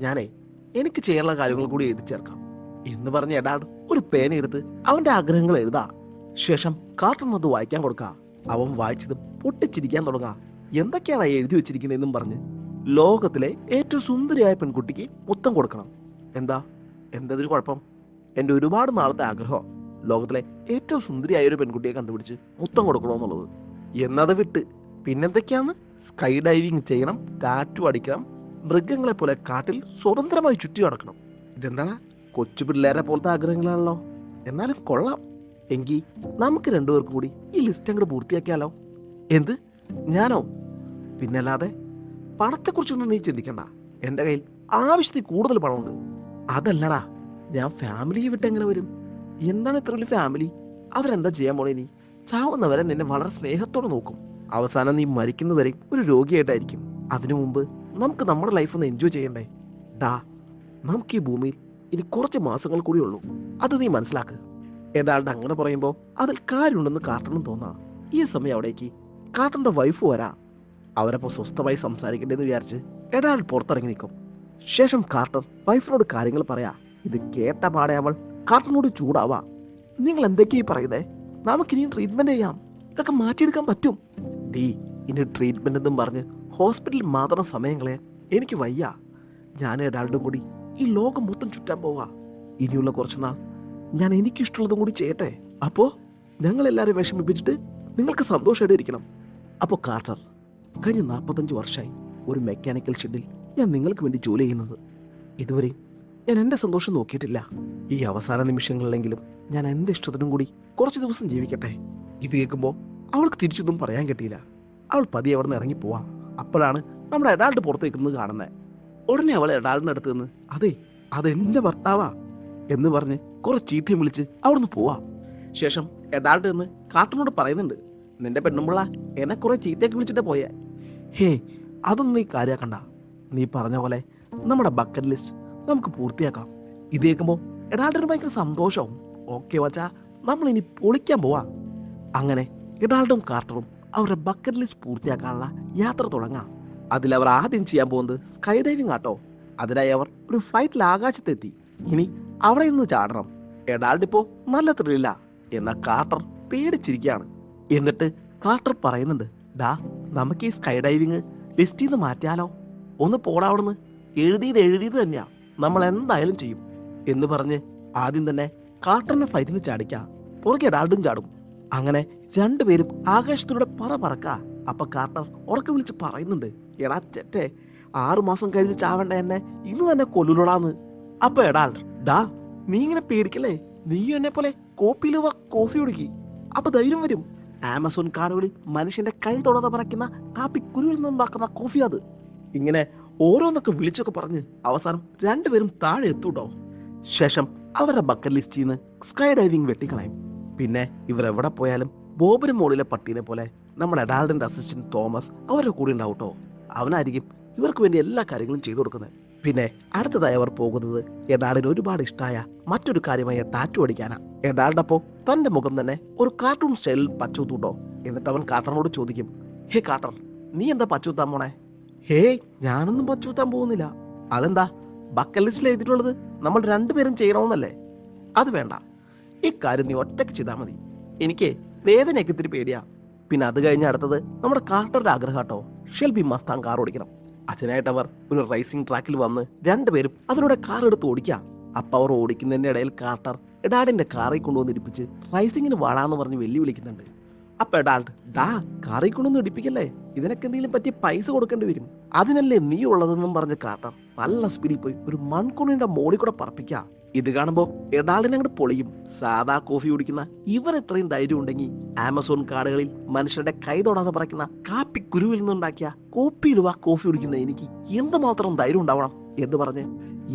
S1: എനിക്ക് ചെയ്യാനുള്ള കാര്യങ്ങൾ കൂടി എഴുതി ചേർക്കാം എന്ന് പറഞ്ഞ എഡാൾഡ് ഒരു പേനയെടുത്ത് അവന്റെ ആഗ്രഹങ്ങൾ എഴുതാ. ശേഷം കാർട്ടൂൺ അത് വായിക്കാൻ കൊടുക്ക. അവൻ വായിച്ചതും പൊട്ടിച്ചിരിക്കാൻ തുടങ്ങാ. എന്തൊക്കെയാണ് എഴുതി വെച്ചിരിക്കുന്നതെന്നും പറഞ്ഞ് ലോകത്തിലെ ഏറ്റവും സുന്ദരിയായ പെൺകുട്ടിക്ക് മുത്തം കൊടുക്കണം. എന്തൊരു കുഴപ്പം? എൻ്റെ ഒരുപാട് നാളത്തെ ആഗ്രഹം ലോകത്തിലെ ഏറ്റവും സുന്ദരിയായ ഒരു പെൺകുട്ടിയെ കണ്ടുപിടിച്ച് മുത്തം കൊടുക്കണമെന്നുള്ളത്. എന്നത് വിട്ട് പിന്നെന്തൊക്കെയാണ്? സ്കൈ ഡൈവിങ് ചെയ്യണം, ടാറ്റു അടിക്കണം, മൃഗങ്ങളെ പോലെ കാട്ടിൽ സ്വതന്ത്രമായി ചുറ്റി നടക്കണം. ഇതെന്താണ്? കൊച്ചു പിള്ളേരെ പോലത്തെ ആഗ്രഹങ്ങളാണല്ലോ. എന്നാലും കൊള്ളാം. എങ്കിൽ നമുക്ക് രണ്ടുപേർക്കും കൂടി ഈ ലിസ്റ്റ് അങ്ങോട്ട് പൂർത്തിയാക്കിയാലോ? എന്ത്? ഞാനോ? പിന്നല്ലാതെ. പണത്തെക്കുറിച്ചൊന്നും നീ ചിന്തിക്കണ്ട. എൻ്റെ കയ്യിൽ ആവശ്യത്തിൽ കൂടുതൽ പണമുണ്ട്. അതല്ലടാ, ഞാൻ ഫാമിലിയെ വിട്ട് എങ്ങനെ വരും? എന്താണ് ഇത്ര വലിയ ഫാമിലി? അവരെന്താ ചെയ്യാൻ പോണേ? നീ ചാവുന്നവരെ നിന്നെ വളരെ സ്നേഹത്തോടെ നോക്കും. അവസാനം നീ മരിക്കുന്നവരെ ഒരു രോഗിയായിട്ടായിരിക്കും. അതിനു മുമ്പ് നമുക്ക് നമ്മുടെ ലൈഫ് ഒന്ന് എൻജോയ് ചെയ്യണ്ടേ? ഡാ, നമുക്ക് ഈ ഭൂമിയിൽ ഇനി കുറച്ച് മാസങ്ങൾ കൂടി ഉള്ളൂ. അത് നീ മനസ്സിലാക്ക്. ഏതാണ്ട് അങ്ങനെ പറയുമ്പോൾ അതിൽ കാര്യമുണ്ടെന്ന് കാർട്ടനും തോന്നാം. ഈ സമയം അവിടേക്ക് കാർട്ടന്റെ വൈഫ് വരാ. അവരപ്പോൾ സ്വസ്ഥമായി സംസാരിക്കേണ്ടതെന്ന് വിചാരിച്ച് എഡാൾഡ് പുറത്തിറങ്ങി നിൽക്കും. ശേഷം കാർട്ടർ വൈഫിനോട് കാര്യങ്ങൾ പറയാ. ഇത് കേട്ട പാടെ അവൾ കാർട്ടനോട് ചൂടാവാ. നിങ്ങൾ എന്തൊക്കെയായി പറയുന്നേ? നമുക്കിനിയും ട്രീറ്റ്മെന്റ് ചെയ്യാം, ഇതൊക്കെ മാറ്റിയെടുക്കാൻ പറ്റും. ഇനി ട്രീറ്റ്മെന്റ് എന്നും പറഞ്ഞ് ഹോസ്പിറ്റലിൽ മാത്രം സമയം കളയാൻ എനിക്ക് വയ്യ. ഞാൻ എഡാൾഡും കൂടി ഈ ലോകം മൊത്തം ചുറ്റാൻ പോവാ. ഇനിയുള്ള കുറച്ച് നാൾ ഞാൻ എനിക്കിഷ്ടമുള്ളതും കൂടി ചെയ്യട്ടെ. അപ്പോൾ ഞങ്ങളെല്ലാവരും വിഷമിപ്പിച്ചിട്ട് നിങ്ങൾക്ക് സന്തോഷമായിട്ട് ഇരിക്കണം. അപ്പോൾ കാർട്ടർ, കഴിഞ്ഞ 45 വർഷമായി ഒരു മെക്കാനിക്കൽ ഷെഡിൽ ഞാൻ നിങ്ങൾക്ക് വേണ്ടി ജോലി ചെയ്യുന്നത്. ഇതുവരെ ഞാൻ എൻ്റെ സന്തോഷം നോക്കിയിട്ടില്ല. ഈ അവസാന നിമിഷങ്ങളിലെങ്കിലും ഞാൻ എൻ്റെ ഇഷ്ടത്തിനും കൂടി കുറച്ച് ദിവസം ജീവിക്കട്ടെ. ഇത് കേൾക്കുമ്പോൾ അവൾക്ക് തിരിച്ചൊന്നും പറയാൻ കിട്ടിയില്ല. അവൾ പതിയെ അവിടെ നിന്ന് ഇറങ്ങിപ്പോവാ. അപ്പോഴാണ് നമ്മുടെ എഡാൾഡ് പുറത്ത് നിൽക്കുന്നത് കാണുന്നത്. ഉടനെ അവൾ എഡാൾഡിൻ്റെ അടുത്ത് നിന്ന്, അതെ അതെൻ്റെ ഭർത്താവാ എന്ന് പറഞ്ഞ് കുറെ ചീത്തയും വിളിച്ച് അവിടുന്ന് പോവാ. ശേഷം എഡാൾഡ് എന്ന് കാർട്ടൂനോട് പറയുന്നുണ്ട്, നിന്റെ പെണ്ണുമ്പിള്ള എന്നെ കുറെ ചീത്തയൊക്കെ വിളിച്ചിട്ട് പോയേ. അതൊന്നും നീ കാര്യാക്കണ്ട. നീ പറഞ്ഞ പോലെ നമ്മുടെ ബക്കറ്റ് ലിസ്റ്റ് നമുക്ക് പൂർത്തിയാക്കാം. ഇത് കേൾക്കുമ്പോൾ എഡാൾഡിന് ഭയങ്കര സന്തോഷവും. ഓക്കെ വച്ചാ, നമ്മൾ ഇനി പൊളിക്കാൻ പോവാ. അങ്ങനെ എഡാൾഡും കാർട്ടറും അവരുടെ ബക്കറ്റ് ലിസ്റ്റ് പൂർത്തിയാക്കാനുള്ള യാത്ര തുടങ്ങാം. അതിലവർ ആദ്യം ചെയ്യാൻ പോകുന്നത് സ്കൈ ഡൈവിംഗ് ആട്ടോ. അതിനായി അവർ ഒരു ഫ്ലൈറ്റിൽ ആകാശത്തെത്തി. ഇനി അവിടെ നിന്ന് ചാടണം. എഡാൾഡ് ഇപ്പോൾ നല്ല ത്രില്ല. എന്നാൽ കാർട്ടർ പേടിച്ചിരിക്കുകയാണ്. എന്നിട്ട് കാർട്ടർ പറയുന്നുണ്ട്, ഡാ നമുക്ക് ഈ സ്കൈ ഡൈവിങ് ലിസ്റ്റിൽ നിന്ന് മാറ്റിയാലോ? ഒന്ന് പോടാ അവിടുന്ന്. എഴുതിയത് തന്നെയാ, നമ്മൾ എന്തായാലും ചെയ്യും എന്ന് പറഞ്ഞ് ആദ്യം തന്നെ കാർട്ടറിനെ ഫ്ലൈറ്റിന് ചാടിക്കാം. പുറകെ എഡാൾഡും ചാടും. അങ്ങനെ രണ്ടുപേരും ആകാശത്തിലൂടെ പറക്ക. അപ്പൊ കാർട്ടർ ഉറക്കെ വിളിച്ച് പറയുന്നുണ്ട്, എടാ ചെറ്റേ, 6 മാസം കഴിഞ്ഞ് ചാവേണ്ട എന്നെ ഇന്ന് തന്നെ കൊല്ലുലോടാന്ന്. അപ്പൊ എഡാൾഡ്, ഡാ നീ ഇങ്ങനെ പേടിക്കല്ലേ, നീ എന്നെ പോലെ കോപ്പിയിൽ കോഫി കുടിക്കി, അപ്പൊ ധൈര്യം വരും. ആമസോൺ കാടുകളിൽ മനുഷ്യന്റെ കൈ തൊടാതെ പറയ്ക്കുന്ന കാപ്പിക്കുരുവിൽ നിന്നുണ്ടാക്കുന്ന കോഫി അത്. ഇങ്ങനെ ഓരോന്നൊക്കെ വിളിച്ചൊക്കെ പറഞ്ഞ് അവസാനം രണ്ടുപേരും താഴെ എത്തൂട്ടോ. ശേഷം അവരുടെ ബക്കറ്റ് ലിസ്റ്റിൽ നിന്ന് സ്കൈ ഡൈവിംഗ് വെട്ടിക്കളയും. പിന്നെ ഇവർ എവിടെ പോയാലും ബോബിന് മോളിലെ പട്ടീനെ പോലെ നമ്മുടെ എഡാൾഡിന്റെ അസിസ്റ്റന്റ് തോമസ് അവരുടെ കൂടെ ഉണ്ടാവും കേട്ടോ. അവനായിരിക്കും ഇവർക്ക് വേണ്ടി എല്ലാ കാര്യങ്ങളും ചെയ്തു കൊടുക്കുന്നത്. പിന്നെ അടുത്തതായി അവർ പോകുന്നത് എഡാൾഡിന് ഒരുപാട് ഇഷ്ടമായ മറ്റൊരു കാര്യമായ ടാറ്റു അടിക്കാനാ. എഡാൾഡപ്പോ തന്റെ മുഖം തന്നെ ഒരു കാർട്ടൂൺ സ്റ്റൈലിൽ പച്ചൂത്തൂട്ടോ. എന്നിട്ട് അവൻ കാർട്ടറിനോട് ചോദിക്കും, ഹേ കാർട്ടർ, നീ എന്താ പച്ചൂത്താൻ പോണേ? ഹേയ്, ഞാനൊന്നും പച്ചൂത്താൻ പോകുന്നില്ല. അതെന്താ? ബക്കറ്റ് ലിസ്റ്റിൽ എഴുതിയിട്ടുള്ളത് നമ്മൾ രണ്ടുപേരും ചെയ്യണമെന്നല്ലേ? അത് വേണ്ട, ഇക്കാര്യം നീ ഒറ്റയ്ക്ക് ചെയ്താൽ മതി. എനിക്ക് വേദനയൊക്കെ ഇത്തിരി പേടിയാ. പിന്നെ അത് കഴിഞ്ഞ് അടുത്തത് നമ്മുടെ കാർട്ടറുടെ ആഗ്രഹം കേട്ടോ, ഷെൽബി മസ്താൻ കാർ ഓടിക്കണം. അതിനായിട്ട് അവർ ഒരു റേസിംഗ് ട്രാക്കിൽ വന്ന് രണ്ടുപേരും അതിലൂടെ കാർ എടുത്ത് ഓടിക്കാം. അപ്പൊ അവർ ഓടിക്കുന്നതിന്റെ ഇടയിൽ കാർട്ടർ എഡാഡിന്റെ കാറിൽ കൊണ്ടുവന്ന് ഇടിപ്പിച്ച് റൈസിങ്ങിന് വാടാന്ന് പറഞ്ഞ് വെല്ലുവിളിക്കുന്നുണ്ട്. അപ്പൊ എഡാൾഡ്, ഡാ, കാറിൽ കൊണ്ടൊന്നും ഇടിപ്പിക്കല്ലേ, ഇതിനൊക്കെ എന്തെങ്കിലും പറ്റി പൈസ കൊടുക്കേണ്ടി വരും, അതിനല്ലേ നീ ഉള്ളതെന്നും പറഞ്ഞ് കാർട്ടർ നല്ല സ്പീഡിൽ പോയി ഒരു മൺകുണിന്റെ മോളിൽ കൂടെ പറപ്പിക്കാം. ഇത് കാണുമ്പോ എഡാൾഡിനെ അങ്ങോട്ട് പൊളിയും. സാധാ കോഫി കുടിക്കുന്ന ഇവർ എത്രയും ധൈര്യം ഉണ്ടെങ്കിൽ ആമസോൺ കാടുകളിൽ മനുഷ്യരുടെ കൈ തൊടാതെ പറയ്ക്കുന്ന കാപ്പി കുരുവിൽ നിന്നുണ്ടാക്കിയ കോപ്പിയിലുവ കോഫി കുടിക്കുന്ന എനിക്ക് എന്തുമാത്രം ധൈര്യം ഉണ്ടാവണം എന്ന് പറഞ്ഞ്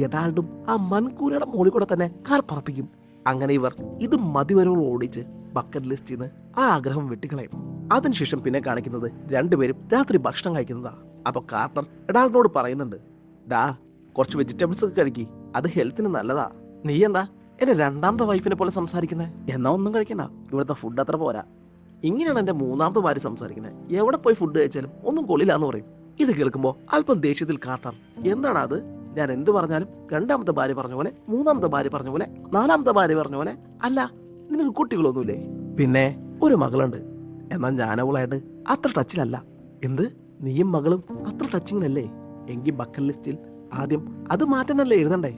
S1: എഡാൾഡും ആ മൺകൂരയുടെ മോളിൽ കൂടെ തന്നെ കാർ പറപ്പിക്കും. അങ്ങനെ ഇവർ ഇത് മതിവരോളം ഓടിച്ച് ബക്കറ്റ് ലിസ്റ്റിൽ നിന്ന് ആ ആഗ്രഹം വെട്ടിക്കളയും. അതിനുശേഷം പിന്നെ കാണിക്കുന്നത് രണ്ടുപേരും രാത്രി ഭക്ഷണം കഴിക്കുന്നതാ. അപ്പൊ കാർട്ടർ എഡാൾഡിനോട് പറയുന്നുണ്ട്, ഡാ, കുറച്ച് വെജിറ്റബിൾസ് ഒക്കെ കഴിക്കി, അത് ഹെൽത്തിന് നല്ലതാ. നീ എന്താ എന്റെ രണ്ടാമത്തെ വൈഫിനെ പോലെ സംസാരിക്കുന്നേ? എന്നാ ഒന്നും കഴിക്കണ്ട, ഇവിടുത്തെ ഫുഡ് അത്ര പോരാ. ഇങ്ങനെയാണ് എന്റെ മൂന്നാമത്തെ ഭാര്യ സംസാരിക്കുന്നത്. എവിടെ പോയി ഫുഡ് കഴിച്ചാലും ഒന്നും കൊള്ളില്ല എന്ന് പറയും. ഇത് കേൾക്കുമ്പോൾ അല്പം ദേഷ്യത്തിൽ കാർട്ടർ, എന്താണ് അത്? ഞാൻ എന്ത് പറഞ്ഞാലും രണ്ടാമത്തെ ഭാര്യ പറഞ്ഞ പോലെ, മൂന്നാമത്തെ ഭാര്യ പറഞ്ഞ പോലെ, നാലാമത്തെ ഭാര്യ പറഞ്ഞ പോലെ. അല്ല, നിനക്ക് കുട്ടികളൊന്നുമില്ലേ? പിന്നെ ഒരു മകളുണ്ട്, എന്നാൽ ഞാനവളായിട്ട് അത്ര ടച്ചിലല്ല. എന്ത്? നീയും മകളും അത്ര ടച്ചിങ്ങിനല്ലേ? എങ്കിൽ ബക്കറ്റ് ലിസ്റ്റിൽ ആദ്യം അത് മാറ്റാനല്ലേ എഴുതണ്ടേ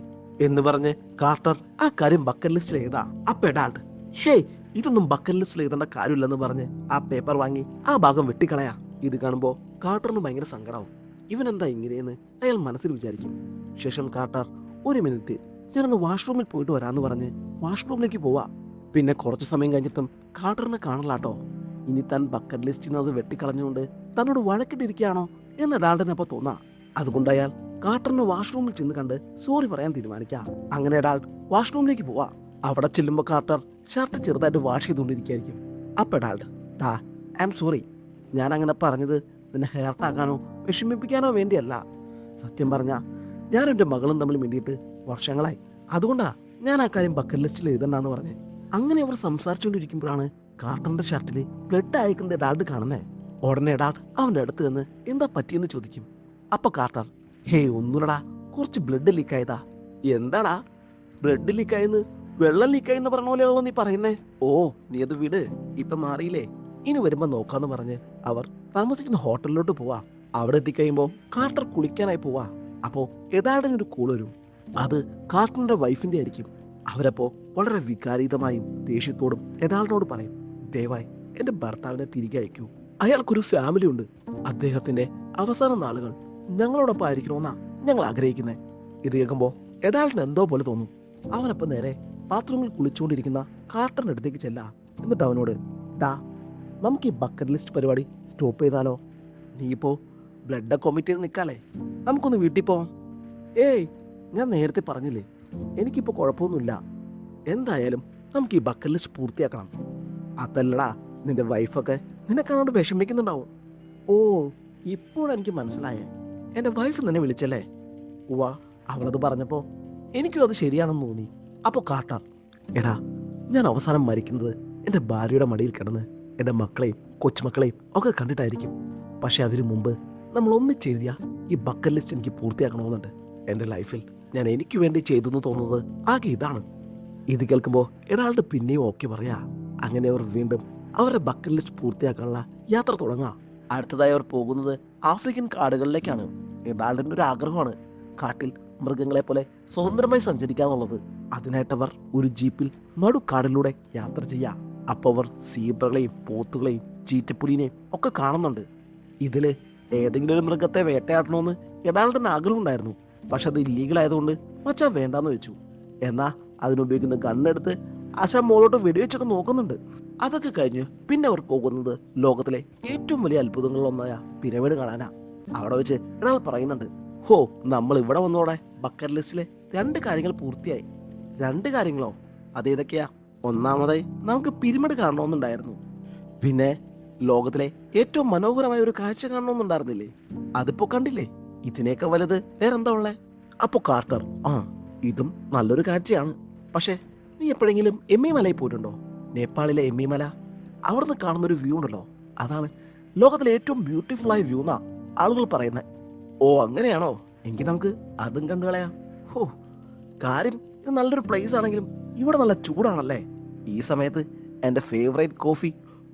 S1: എന്ന് പറഞ്ഞ് കാർട്ടർ ആ കാര്യം ബക്കറ്റ് ലിസ്റ്റിൽ എഴുതാ. അപ്പൊ എഡാൾഡ്, ഹേയ്, ഇതൊന്നും ബക്കറ്റ് ലിസ്റ്റിൽ എഴുതേണ്ട കാര്യമില്ലെന്ന് പറഞ്ഞ് ആ പേപ്പർ വാങ്ങി ആ ഭാഗം വെട്ടിക്കളയാ. ഇത് കാണുമ്പോൾ കാർട്ടറിന് ഭയങ്കര സങ്കടമാവും. ഇവനെന്താ ഇങ്ങനെയെന്ന് അയാൾ മനസ്സിൽ വിചാരിക്കും. ശേഷം കാർട്ടർ, ഒരു മിനിറ്റ്, ഞാനൊന്ന് വാഷ്റൂമിൽ പോയിട്ട് വരാമെന്ന് പറഞ്ഞ് വാഷ്റൂമിലേക്ക് പോവാ. പിന്നെ കുറച്ച് സമയം കഴിഞ്ഞിട്ടും കാർട്ടറിനെ കാണലാട്ടോ. ഇനി താൻ ബക്കറ്റ് ലിസ്റ്റിൽ നിന്ന് അത് വെട്ടിക്കളഞ്ഞുകൊണ്ട് തന്നോട് വഴക്കിട്ടിരിക്കുകയാണോ എന്ന് എഡാൾഡിന് അപ്പോൾ തോന്നാ. അതുകൊണ്ട് അയാൾ കാർട്ടറിന് വാഷ്റൂമിൽ ചെന്ന് കണ്ട് സോറി പറയാൻ തീരുമാനിക്കാം. അങ്ങനെ എഡാൾഡ് വാഷ്റൂമിലേക്ക് പോവാ. അവിടെ ചെല്ലുമ്പോൾ കാർട്ടർ ഷർട്ട് ചെറുതായിട്ട് വാഷ് ചെയ്തുകൊണ്ടിരിക്കുകയായിരിക്കും. അപ്പൊ എഡാൾഡ്, ടാ, ഐ ആം സോറി, ഞാൻ അങ്ങനെ പറഞ്ഞത് നിന്നെ ഹേർട്ടാക്കാനോ വിഷമിപ്പിക്കാനോ വേണ്ടിയല്ല. സത്യം പറഞ്ഞാ ഞാൻ എൻ്റെ മകളും തമ്മിൽ വേണ്ടിയിട്ട് വർഷങ്ങളായി. അതുകൊണ്ടാ ഞാൻ ആ കാര്യം ബക്കറ്റ് ലിസ്റ്റിൽ എഴുതണ്ടെന്ന് പറഞ്ഞേ. അങ്ങനെ അവർ സംസാരിച്ചുകൊണ്ടിരിക്കുമ്പോഴാണ് കാർട്ടറിന്റെ ഷർട്ടിൽ ബ്ലഡ് അയക്കുന്നത് എഡാൾഡ് കാണുന്നേ. ഉടനെ എഡാൾഡ് അവന്റെ അടുത്ത് നിന്ന് എന്താ പറ്റിയെന്ന് ചോദിക്കും. അപ്പൊ കാർട്ടർ, ഹേയ്, ഒന്നുമില്ലടാ, കുറച്ച് ബ്ലഡ് ലീക്കായതാ. എന്താടാ ബ്ലഡ് ലീക്കായെന്ന്? വെള്ളം ലീക്കായെന്ന് പറഞ്ഞ പോലെയാണല്ലോ നീ പറയുന്നേ. ഓ, നീ അത് വിട്, ഇപ്പൊ മാറിയില്ലേ, ഇനി വരുമ്പോ നോക്കാന്ന് പറഞ്ഞ് അവർ താമസിക്കുന്ന ഹോട്ടലിലോട്ട് പോവാ. അവിടെ എത്തിക്കഴിയുമ്പോൾ കാർട്ടർ കുളിക്കാനായി പോവാ. അപ്പോ എഡാൾഡിനൊരു കോൾ വരും. അത് കാർട്ടറിന്റെ വൈഫിന്റെ ആയിരിക്കും. അവരപ്പോ വളരെ വികാരീതമായും ദേഷ്യത്തോടും എഡാൾഡിനോട് പറയും, ദയവായി എന്റെ ഭർത്താവിനെ തിരികെ അയക്കൂ. അയാൾക്കൊരു ഫാമിലി ഉണ്ട്. അദ്ദേഹത്തിന്റെ അവസാന നാളുകൾ ഞങ്ങളോടൊപ്പം ആയിരിക്കണമെന്നാ ഞങ്ങൾ ആഗ്രഹിക്കുന്നത്. ഇത് കേൾക്കുമ്പോൾ എഡാൾഡിന് എന്തോ പോലെ തോന്നും. അവനപ്പം നേരെ ബാത്റൂമിൽ കുളിച്ചുകൊണ്ടിരിക്കുന്ന കാർട്ടറിന്റെ അടുത്തേക്ക് ചെല്ലാ. എന്നിട്ട് അവനോട്, ഡാ, നമുക്ക് ഈ ബക്കറ്റ് ലിസ്റ്റ് പരിപാടി സ്റ്റോപ്പ് ചെയ്താലോ? നീ ഇപ്പോ ബ്ലഡ് കൊമിറ്റ് ചെയ്ത് നിൽക്കാലേ, നമുക്കൊന്ന് വീട്ടിൽ പോവാം. ഏയ്, ഞാൻ നേരത്തെ പറഞ്ഞില്ലേ, എനിക്കിപ്പോൾ കുഴപ്പമൊന്നുമില്ല. എന്തായാലും നമുക്ക് ഈ ബക്കറ്റ് ലിസ്റ്റ് പൂർത്തിയാക്കണം. അതല്ലടാ, നിന്റെ വൈഫൊക്കെ നിന്നെ കാണാണ്ട് വിഷമിക്കുന്നുണ്ടാവും. ഓ, ഇപ്പോഴെനിക്ക് മനസ്സിലായേ, എൻ്റെ വൈഫ് നിന്നെ വിളിച്ചല്ലേ? ഉവാ, അവളത് പറഞ്ഞപ്പോൾ എനിക്കും അത് ശരിയാണെന്ന് തോന്നി. അപ്പോൾ കാർട്ടർ, എടാ, ഞാൻ അവസാനം മരിക്കുന്നത് എൻ്റെ ഭാര്യയുടെ മടിയിൽ കിടന്ന് എൻ്റെ മക്കളെയും കൊച്ചുമക്കളെയും ഒക്കെ കണ്ടിട്ടായിരിക്കും. പക്ഷെ അതിനു മുമ്പ് നമ്മൾ ഒന്നിച്ചെഴുതിയ ഈ ബക്കറ്റ് ലിസ്റ്റ് എനിക്ക് പൂർത്തിയാക്കണമെന്നുണ്ട്. എൻ്റെ ലൈഫിൽ ഞാൻ എനിക്ക് വേണ്ടി ചെയ്തെന്ന് തോന്നുന്നത് ആകെ ഇതാണ്. ഇത് കേൾക്കുമ്പോൾ എഡാൾഡ് പിന്നെയും ഓക്കെ പറയാ. അങ്ങനെ അവർ വീണ്ടും അവരുടെ ബക്കറ്റ് ലിസ്റ്റ് പൂർത്തിയാക്കാനുള്ള യാത്ര തുടങ്ങാം. അടുത്തതായി അവർ പോകുന്നത് ആഫ്രിക്കൻ കാടുകളിലേക്കാണ്. എഡാൾഡിൻ്റെ ഒരു ആഗ്രഹമാണ് കാട്ടിൽ മൃഗങ്ങളെ പോലെ സ്വതന്ത്രമായി സഞ്ചരിക്കാന്നുള്ളത്. അതിനായിട്ടവർ ഒരു ജീപ്പിൽ നടുക്കാടിലൂടെ യാത്ര ചെയ്യാം. അപ്പോൾ അവർ സീബ്രകളെയും പോത്തുകളെയും ചീറ്റപ്പുലിനെയും ഒക്കെ കാണുന്നുണ്ട്. ഇതില് ഏതെങ്കിലും ഒരു മൃഗത്തെ വേട്ടയാടണമെന്ന് എഡാൾഡിന് ആഗ്രഹം ഉണ്ടായിരുന്നു. പക്ഷെ അത് ഇല്ലീഗലായതുകൊണ്ട് മച്ചാൻ വേണ്ടാന്ന് വെച്ചു. എന്നാ അതിനുപയോഗിക്കുന്ന ഗണ്ണെടുത്ത് ആശാൻ മോളോട്ട് വെടിവെച്ചൊക്കെ നോക്കുന്നുണ്ട്. അതൊക്കെ കഴിഞ്ഞ് പിന്നെ അവർ പോകുന്നത് ലോകത്തിലെ ഏറ്റവും വലിയ അത്ഭുതങ്ങളിലൊന്നായ പിരമിഡ് കാണാനാ. അവിടെ വെച്ച് ഒരാൾ പറയുന്നുണ്ട്, ഹോ, നമ്മൾ ഇവിടെ വന്നോടെ ബക്കറ്റ് ലിസ്റ്റിലെ 2 കാര്യങ്ങൾ പൂർത്തിയായി. 2 കാര്യങ്ങളോ? അതേതൊക്കെയാ? ഒന്നാമതായി നമുക്ക് പിരമിഡ് കാണണമെന്നുണ്ടായിരുന്നു. പിന്നെ ലോകത്തിലെ ഏറ്റവും മനോഹരമായ ഒരു കാഴ്ച കാണണമെന്നുണ്ടായിരുന്നില്ലേ? അതിപ്പോ കണ്ടില്ലേ? ഇതിനേക്കാൾ വലുത് വേറെന്താ ഉള്ളേ? അപ്പോ കാർട്ടർ, ആ, ഇതും നല്ലൊരു കാഴ്ചയാണ്. പക്ഷെ നീ എപ്പോഴെങ്കിലും എമ്മി മലയിൽ പോയിട്ടുണ്ടോ? നേപ്പാളിലെ എമ്മി മല. അവിടുന്ന് കാണുന്നൊരു വ്യൂ ഉണ്ടല്ലോ, അതാണ് ലോകത്തിലെ ഏറ്റവും ബ്യൂട്ടിഫുൾ ആയ വ്യൂ എന്നാ ആളുകൾ പറയുന്നത്. ഓ അങ്ങനെയാണോ? എങ്കിൽ നമുക്ക് അതും കണ്ടു കളയാം. ഹോ, കാര്യം ഇത് നല്ലൊരു പ്ലേസ് ആണെങ്കിലും ഇവിടെ നല്ല ചൂടാണല്ലേ. ഈ സമയത്ത് എൻ്റെ ഫേവറേറ്റ്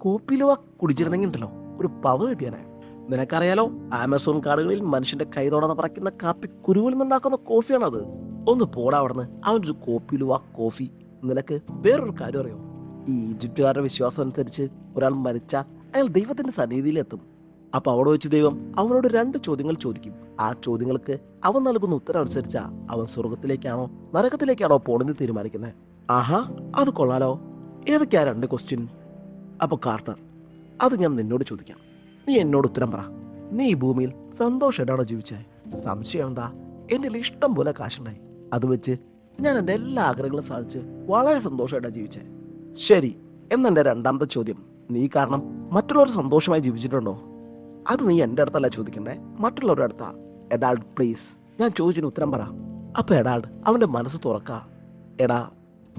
S1: കോപ്പിലുവ കുടിച്ചിരുന്നെങ്കിൽ ഉണ്ടല്ലോ ഒരു പവർ കിട്ടിയാനെ. നിനക്കറിയാലോ, ആമസോൺ കാടുകളിൽ മനുഷ്യന്റെ കൈതോടന്ന് പറയ്ക്കുന്ന കാപ്പി കുരുവിൽ നിന്നുണ്ടാക്കുന്ന കോഫിയാണത്. ഒന്ന് പോടാ അവിടുന്ന്, അവനൊരു കോപ്പിലുവ കോഫി. നിനക്ക് വേറൊരു കാര്യം അറിയോ? ഈ ഈജിപ്തുകാരുടെ വിശ്വാസം അനുസരിച്ച് ഒരാൾ മരിച്ചാൽ അയാൾ ദൈവത്തിന്റെ സന്നിധിയിലെത്തും. അപ്പൊ അവിടെ വെച്ച് ദൈവം അവനോട് 2 ചോദ്യങ്ങൾ ചോദിക്കും. ആ ചോദ്യങ്ങൾക്ക് അവൻ നൽകുന്ന ഉത്തരം അനുസരിച്ചാ അവൻ സ്വർഗത്തിലേക്കാണോ നരകത്തിലേക്കാണോ പോണെന്ന് തീരുമാനിക്കുന്നത്. ആഹാ, അത് കൊള്ളാലോ. ഏതൊക്കെയാ 2 ക്വസ്റ്റ്യൻ? അപ്പൊ കാർട്ടർ, അത് ഞാൻ നിന്നോട് ചോദിക്കാം, നീ എന്നോട് ഉത്തരം പറ. നീ ഈ ഭൂമിയിൽ സന്തോഷമായിട്ടാണോ ജീവിച്ചേ? സംശയം എന്താ? എൻ്റെ ഇഷ്ടം പോലെ കാശുണ്ടായി. അത് വെച്ച് ഞാൻ എൻ്റെ എല്ലാ ആഗ്രഹങ്ങളും സാധിച്ച് വളരെ സന്തോഷമായിട്ടാണ് ജീവിച്ചേ. ശരി, എന്നെൻ്റെ 2ാമത്തെ ചോദ്യം, നീ കാരണം മറ്റുള്ളവർ സന്തോഷമായി ജീവിച്ചിട്ടുണ്ടോ? അത് നീ എൻ്റെ അടുത്തല്ല ചോദിക്കണ്ടേ, മറ്റുള്ളവരുടെ അടുത്താ. എഡാൾഡ് പ്ലീസ്, ഞാൻ ചോദിച്ചതിന് ഉത്തരം പറ. അപ്പൊ എഡാൾഡ് അവൻ്റെ മനസ്സ് തുറക്ക. എടാ,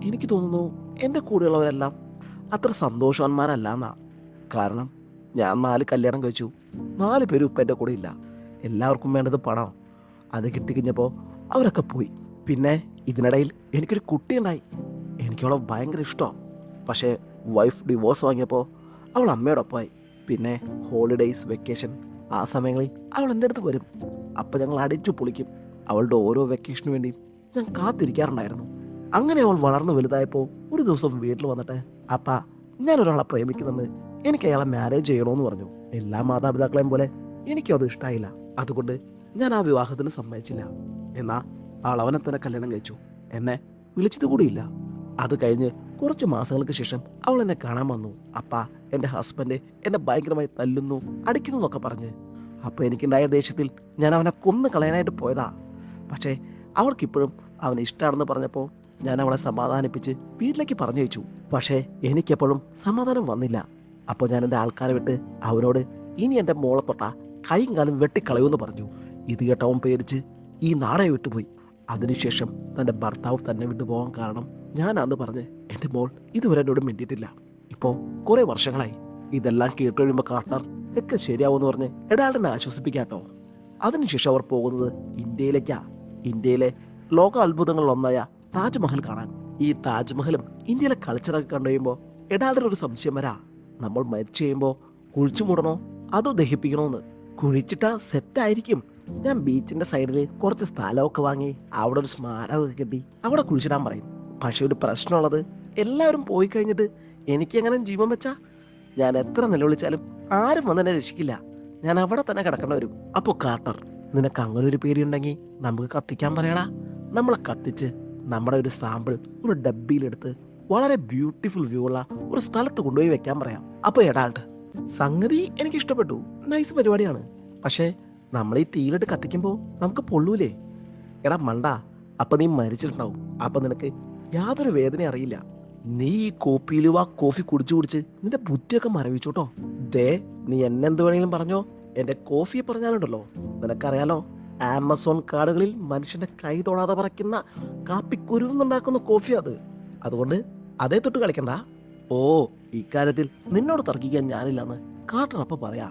S1: എനിക്ക് തോന്നുന്നു എൻ്റെ കൂടെയുള്ളവരെല്ലാം അത്ര സന്തോഷവാന്മാരല്ല എന്നാ. കാരണം ഞാൻ 4 കല്യാണം കഴിച്ചു, 4 പേരും ഇപ്പം എൻ്റെ കൂടെ ഇല്ല. എല്ലാവർക്കും വേണ്ടത് പണം. അത് കിട്ടിക്കഴിഞ്ഞപ്പോൾ അവരൊക്കെ പോയി. പിന്നെ ഇതിനിടയിൽ എനിക്കൊരു കുട്ടിയുണ്ടായി. എനിക്കവളെ ഭയങ്കര ഇഷ്ടമാണ്. പക്ഷേ വൈഫ് ഡിവോഴ്സ് വാങ്ങിയപ്പോൾ അവൾ അമ്മയോടൊപ്പമായി. പിന്നെ ഹോളിഡേയ്സ്, വെക്കേഷൻ, ആ സമയങ്ങളിൽ അവൾ എൻ്റെ അടുത്ത് വരും. അപ്പം ഞങ്ങൾ അടിച്ചു പൊളിക്കും. അവളുടെ ഓരോ വെക്കേഷന് വേണ്ടി ഞാൻ കാത്തിരിക്കാറുണ്ടായിരുന്നു. അങ്ങനെ അവൾ വളർന്നു വലുതായപ്പോൾ ഒരു ദിവസം വീട്ടിൽ വന്നിട്ട്, അപ്പാ ഞാനൊരാളെ പ്രേമിക്കുന്നുണ്ട്, എനിക്ക് അയാളെ മാരേജ് ചെയ്യണമെന്ന് പറഞ്ഞു. എല്ലാ മാതാപിതാക്കളെയും പോലെ എനിക്കും അത് ഇഷ്ടമായില്ല. അതുകൊണ്ട് ഞാൻ ആ വിവാഹത്തിന് സമ്മതിച്ചില്ല. എന്നാൽ ആൾ അവനെ തന്നെ കല്യാണം കഴിച്ചു. എന്നെ വിളിച്ചത് കൂടിയില്ല. അത് കഴിഞ്ഞ് കുറച്ച് മാസങ്ങൾക്ക് ശേഷം അവൾ എന്നെ കാണാൻ വന്നു. അപ്പാ, എൻ്റെ ഹസ്ബൻഡ് എന്നെ ഭയങ്കരമായി തല്ലുന്നു, അടിക്കുന്നു എന്നൊക്കെ പറഞ്ഞ്. അപ്പോൾ എനിക്കുണ്ടായ ദേഷ്യത്തിൽ ഞാൻ അവനെ കൊന്നു കളയാനായിട്ട് പോയതാ. പക്ഷേ അവൾക്കിപ്പോഴും അവനെ ഇഷ്ടമാണെന്ന് പറഞ്ഞപ്പോൾ ഞാൻ അവളെ സമാധാനിപ്പിച്ച് വീട്ടിലേക്ക് പറഞ്ഞു വെച്ചു. പക്ഷേ എനിക്കെപ്പോഴും സമാധാനം വന്നില്ല. അപ്പോൾ ഞാൻ എൻ്റെ ആൾക്കാരെ വിട്ട് അവനോട് ഇനി എൻ്റെ മോളെ തൊട്ടാ കൈയും കാലും വെട്ടിക്കളയുമെന്ന് പറഞ്ഞു. ഇത് കേട്ടവൻ പേടിച്ച് ഈ നാടേ വിട്ടുപോയി. അതിനുശേഷം തൻ്റെ ഭർത്താവ് തന്നെ വിട്ടുപോകാൻ കാരണം ഞാനാന്ന് പറഞ്ഞ് എൻ്റെ മോൾ ഇതുവരെ എന്നോട് മിണ്ടിയിട്ടില്ല. ഇപ്പോൾ കുറേ വർഷങ്ങളായി. ഇതെല്ലാം കേട്ട് കഴിയുമ്പോൾ കാർട്ടർ ഇതൊക്കെ ശരിയാവുമെന്ന് പറഞ്ഞ് എഡാൾഡിനെ ആശ്വസിപ്പിക്കാട്ടോ. അതിനുശേഷം അവർ പോകുന്നത് ഇന്ത്യയിലേക്കാ. ഇന്ത്യയിലെ ലോക അത്ഭുതങ്ങളിലൊന്നായ താജ്മഹൽ കാണാൻ. ഈ താജ്മഹലും ഇന്ത്യയിലെ കൾച്ചറൊക്കെ കണ്ടു കഴിയുമ്പോൾ എഡാൾഡിനൊരു സംശയം വരാ. നമ്മൾ മരിച്ചു കഴിയുമ്പോൾ കുഴിച്ചു മൂടണോ അതോ ദഹിപ്പിക്കണോന്ന്. കുഴിച്ചിട്ടാ സെറ്റായിരിക്കും. ഞാൻ ബീച്ചിന്റെ സൈഡിൽ കുറച്ച് സ്ഥലമൊക്കെ വാങ്ങി അവിടെ ഒരു സ്മാരകമൊക്കെ കെട്ടി അവിടെ കുഴിച്ചിടാൻ പറയും. പക്ഷെ ഒരു പ്രശ്നമുള്ളത്, എല്ലാവരും പോയി കഴിഞ്ഞിട്ട് എനിക്കെങ്ങനെ ജീവൻ വെച്ചാ ഞാൻ എത്ര നിലവിളിച്ചാലും ആരും വന്നെന്നെ രക്ഷിക്കില്ല. ഞാൻ അവിടെ തന്നെ കിടക്കേണ്ടി വരും. അപ്പോൾ കാർട്ടർ, നിനക്ക് അങ്ങനെ ഒരു പേടിയുണ്ടെങ്കിൽ നമുക്ക് കത്തിക്കാൻ പറയടാ. നമ്മളെ കത്തിച്ച് നമ്മുടെ ഒരു സാമ്പിൾ ഒരു ഡബ്ബിയിലെടുത്ത് വളരെ ബ്യൂട്ടിഫുൾ വ്യൂ ഉള്ള ഒരു സ്ഥലത്ത് കൊണ്ടുപോയി വെക്കാൻ പറയാം. അപ്പോൾ എഡാൾഡ്, സംഗതി എനിക്ക് ഇഷ്ടപ്പെട്ടു, നൈസ് പരിപാടിയാണ്. പക്ഷേ നമ്മൾ ഈ തീയിലിട്ട് കത്തിക്കുമ്പോൾ നമുക്ക് പൊള്ളൂലേ? എടാ മണ്ട, അപ്പം നീ മരിച്ചിട്ടുണ്ടാവും. അപ്പം നിനക്ക് യാതൊരു വേദന അറിയില്ല. നീ ഈ കോപ്പിയിലുവ കോഫി കുടിച്ച് നിന്റെ ബുദ്ധിയൊക്കെ മരവിച്ചോട്ടോ. ദേ, നീ എന്നെന്ത് വേണമെങ്കിലും പറഞ്ഞോ, എൻ്റെ കോഫിയെ പറഞ്ഞാലുണ്ടല്ലോ, നിനക്കറിയാലോ ആമസോൺ കാടുകളിൽ മനുഷ്യന്റെ കൈ തൊടാതെ പറയ്ക്കുന്ന കാപ്പിക്കുരുന്നുണ്ടാക്കുന്ന കോഫി അത്. അതുകൊണ്ട് അതേ തൊട്ട് കളിക്കണ്ട. ഓ, ഇക്കാര്യത്തിൽ നിന്നോട് തർക്കിക്കാൻ ഞാനില്ലെന്ന് കാർട്ടർ അപ്പം പറയാ.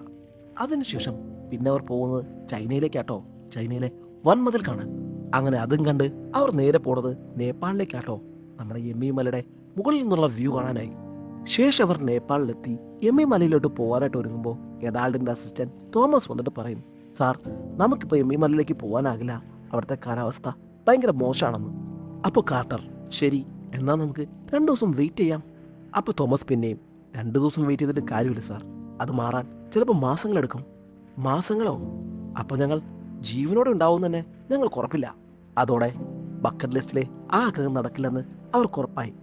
S1: അതിനുശേഷം പിന്നെ അവർ പോകുന്നത് ചൈനയിലേക്കാട്ടോ. ചൈനയിലെ വൻമതിൽ കാണാൻ. അങ്ങനെ അതും കണ്ട് അവർ നേരെ പോണത് നേപ്പാളിലേക്കാട്ടോ. നമ്മുടെ എമ്മി മലയുടെ മുകളിൽ നിന്നുള്ള വ്യൂ കാണാനായി. ശേഷം അവർ നേപ്പാളിലെത്തി എമ്മി മലയിലോട്ട് പോകാനായിട്ട് ഒരുങ്ങുമ്പോൾ എഡാൾഡിന്റെ അസിസ്റ്റന്റ് തോമസ് വന്നിട്ട് പറയും, സാർ, നമുക്കിപ്പോൾ എമ്മി മലയിലേക്ക് പോകാനാകില്ല, അവിടുത്തെ കാലാവസ്ഥ ഭയങ്കര മോശമാണെന്ന്. അപ്പോൾ കാർട്ടർ, ശരി, എന്നാൽ നമുക്ക് 2 ദിവസം വെയിറ്റ് ചെയ്യാം. അപ്പോൾ തോമസ് പിന്നെയും, 2 ദിവസം വെയിറ്റ് ചെയ്തിട്ട് കാര്യമില്ല സാർ, അത് മാറാൻ ചിലപ്പോൾ മാസങ്ങളെടുക്കും. മാസങ്ങളോ? അപ്പോൾ ഞങ്ങൾ ജീവനോടെ ഉണ്ടാവും തന്നെ ഞങ്ങൾക്ക് ഉറപ്പില്ല. അതോടെ ബക്കറ്റ് ലിസ്റ്റിലെ ആ ആഗ്രഹം നടക്കില്ലെന്ന് അവർക്ക് ഉറപ്പായി.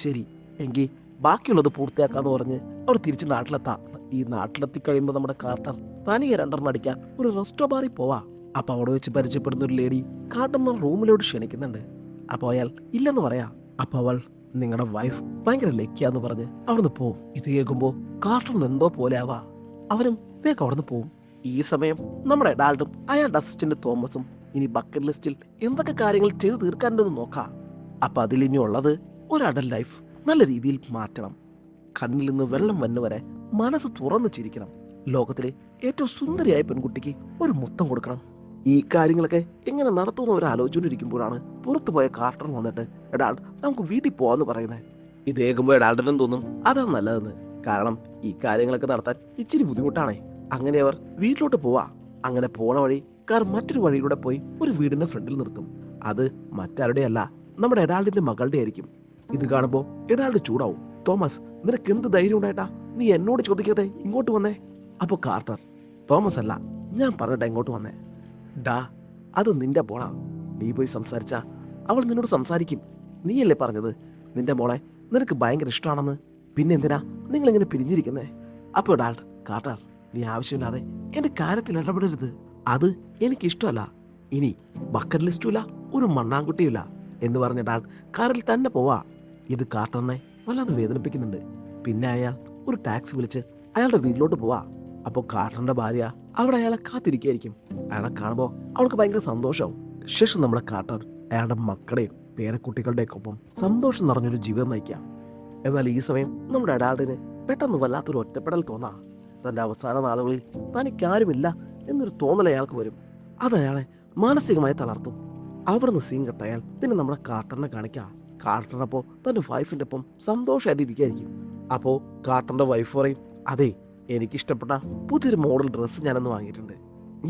S1: ശരി, എങ്കിൽ ബാക്കിയുള്ളത് പൂർത്തിയാക്കാന്ന് പറഞ്ഞ് അവർ തിരിച്ച് നാട്ടിലെത്താം. ഈ നാട്ടിലെത്തി കഴിയുമ്പോൾ നമ്മുടെ കാർട്ടർ തനിയെ 2 അടിക്കാൻ ഒരു റെസ്റ്റോ ബാറിൽ പോവാ. അപ്പോൾ അവിടെ വെച്ച് പരിചയപ്പെടുന്ന ഒരു ലേഡി കാർട്ടറിനെ റൂമിലോട്ട് ക്ഷണിക്കുന്നുണ്ട്. അപ്പോൾ അയാൾ ഇല്ലെന്ന് പറയാ. അപ്പോൾ അവൾ, നിങ്ങളുടെ വൈഫ് ഭയങ്കര ലക്കിയാന്ന് പറഞ്ഞ് അവിടുന്ന് പോവും. ഇത് കേൾക്കുമ്പോൾ കാർട്ടറിന് എന്തോ പോലെ ആവാ. അവനും വേഗം അവിടുന്ന് പോവും. ഈ സമയം നമ്മുടെ എഡാൾഡും അയാളുടെ അസിസ്റ്റന്റ് തോമസും ഇനി ബക്കറ്റ് ലിസ്റ്റിൽ എന്തൊക്കെ കാര്യങ്ങൾ ചെയ്തു തീർക്കാനുണ്ടെന്ന് നോക്കാം. അപ്പൊ അതിലിനി ഉള്ളത് ഒരു അഡൽട്ട് ലൈഫ് നല്ല രീതിയിൽ മാറ്റണം. കണ്ണിൽ നിന്ന് വെള്ളം വന്നുവരെ മനസ്സ് തുറന്നു ചിരിക്കണം. ലോകത്തിലെ ഏറ്റവും സുന്ദരിയായ പെൺകുട്ടിക്ക് ഒരു മുത്തം കൊടുക്കണം. ഈ കാര്യങ്ങളൊക്കെ എങ്ങനെ നടത്തുമെന്ന് അവർ ആലോചിച്ചുകൊണ്ടിരിക്കുമ്പോഴാണ് പുറത്തുപോയ കാർട്ടർ വന്നിട്ട് എടാൾ നമുക്ക് വീട്ടിൽ പോവാന്ന് പറയുന്നത്. ഇത് കേൾക്കുമ്പോൾ എടാൾഡനും തോന്നും അതാ നല്ലതെന്ന്. കാരണം ഈ കാര്യങ്ങളൊക്കെ നടത്താൻ ഇച്ചിരി ബുദ്ധിമുട്ടാണേ. അങ്ങനെ അവർ വീട്ടിലോട്ട് പോവാ. അങ്ങനെ പോണ വഴി കാർ മറ്റൊരു വഴിയിലൂടെ പോയി ഒരു വീടിന്റെ ഫ്രണ്ടിൽ നിർത്തും. അത് മറ്റാരുടെ അല്ല, നമ്മുടെ എഡാൾഡിന്റെ മകളുടെ ആയിരിക്കും. ഇത് കാണുമ്പോൾ എഡാൾഡ് ചൂടാവും. തോമസ്, നിനക്ക് എന്ത് ധൈര്യം ഉണ്ടായിട്ടാ നീ എന്നോട് ചോദിക്കാതെ ഇങ്ങോട്ട് വന്നേ? അപ്പൊ കാർട്ടർ, തോമസ് അല്ല, ഞാൻ പറഞ്ഞിട്ടാ ഇങ്ങോട്ട് വന്നേ. ഡാ, അത് നിന്റെ മോളാ. നീ പോയി സംസാരിച്ചാ അവൾ നിന്നോട് സംസാരിക്കും. നീയല്ലേ പറഞ്ഞത് നിന്റെ മോളെ നിനക്ക് ഭയങ്കര ഇഷ്ടമാണെന്ന്? പിന്നെ എന്തിനാ നിങ്ങൾ ഇങ്ങനെ പിരിഞ്ഞിരിക്കുന്നേ? അപ്പോൾ ഡാൾഡ്, കാർട്ടർ, നീ ആവശ്യമില്ലാതെ എന്റെ കാര്യത്തിൽ ഇടപെടരുത്. അത് എനിക്കിഷ്ടമല്ല. ഇനി ബക്കറ്റ് ലിസ്റ്റുമില്ല, ഒരു മണ്ണാൻകുട്ടിയില്ല എന്ന് പറഞ്ഞ ഡാൾഡ് കാറിൽ തന്നെ പോവാ. ഇത് കാർട്ടറിനെ വല്ലാതെ വേദനിപ്പിക്കുന്നുണ്ട്. പിന്നെ അയാൾ ഒരു ടാക്സി വിളിച്ച് അയാളുടെ വീട്ടിലോട്ട് പോവാ. അപ്പോൾ കാർട്ടറിന്റെ ഭാര്യ അവിടെ അയാളെ കാത്തിരിക്കുകയായിരിക്കും. അയാളെ കാണുമ്പോൾ അവൾക്ക് ഭയങ്കര സന്തോഷമാവും. ശേഷം നമ്മുടെ കാർട്ടർ അയാളുടെ മക്കളുടെയും പേരക്കുട്ടികളുടെയൊക്കെ ഒപ്പം സന്തോഷം നിറഞ്ഞൊരു ജീവിതം നയിക്കാം. എന്നാൽ ഈ സമയം നമ്മുടെ അഡാൾഡിന് പെട്ടെന്ന് വല്ലാത്തൊരു ഒറ്റപ്പെടൽ തോന്നാ. തന്റെ അവസാന നാളുകളിൽ തനിക്കാരുമില്ല എന്നൊരു തോന്നൽ അയാൾക്ക് വരും. അത് അയാളെ മാനസികമായി തളർത്തും. അവിടുന്ന് സീൻ കെട്ടയാൽ പിന്നെ നമ്മളെ കാർട്ടറിനെ കാണിക്കാം. കാർട്ടറിനപ്പോ തന്റെ വൈഫിന്റെ ഒപ്പം സന്തോഷമായിട്ട് ഇരിക്കുകയായിരിക്കും. അപ്പോൾ കാർട്ടറിന്റെ വൈഫ് പറയും, അതെ, എനിക്കിഷ്ടപ്പെട്ട പുതിയൊരു മോഡൽ ഡ്രസ്സ് ഞാനൊന്ന് വാങ്ങിയിട്ടുണ്ട്,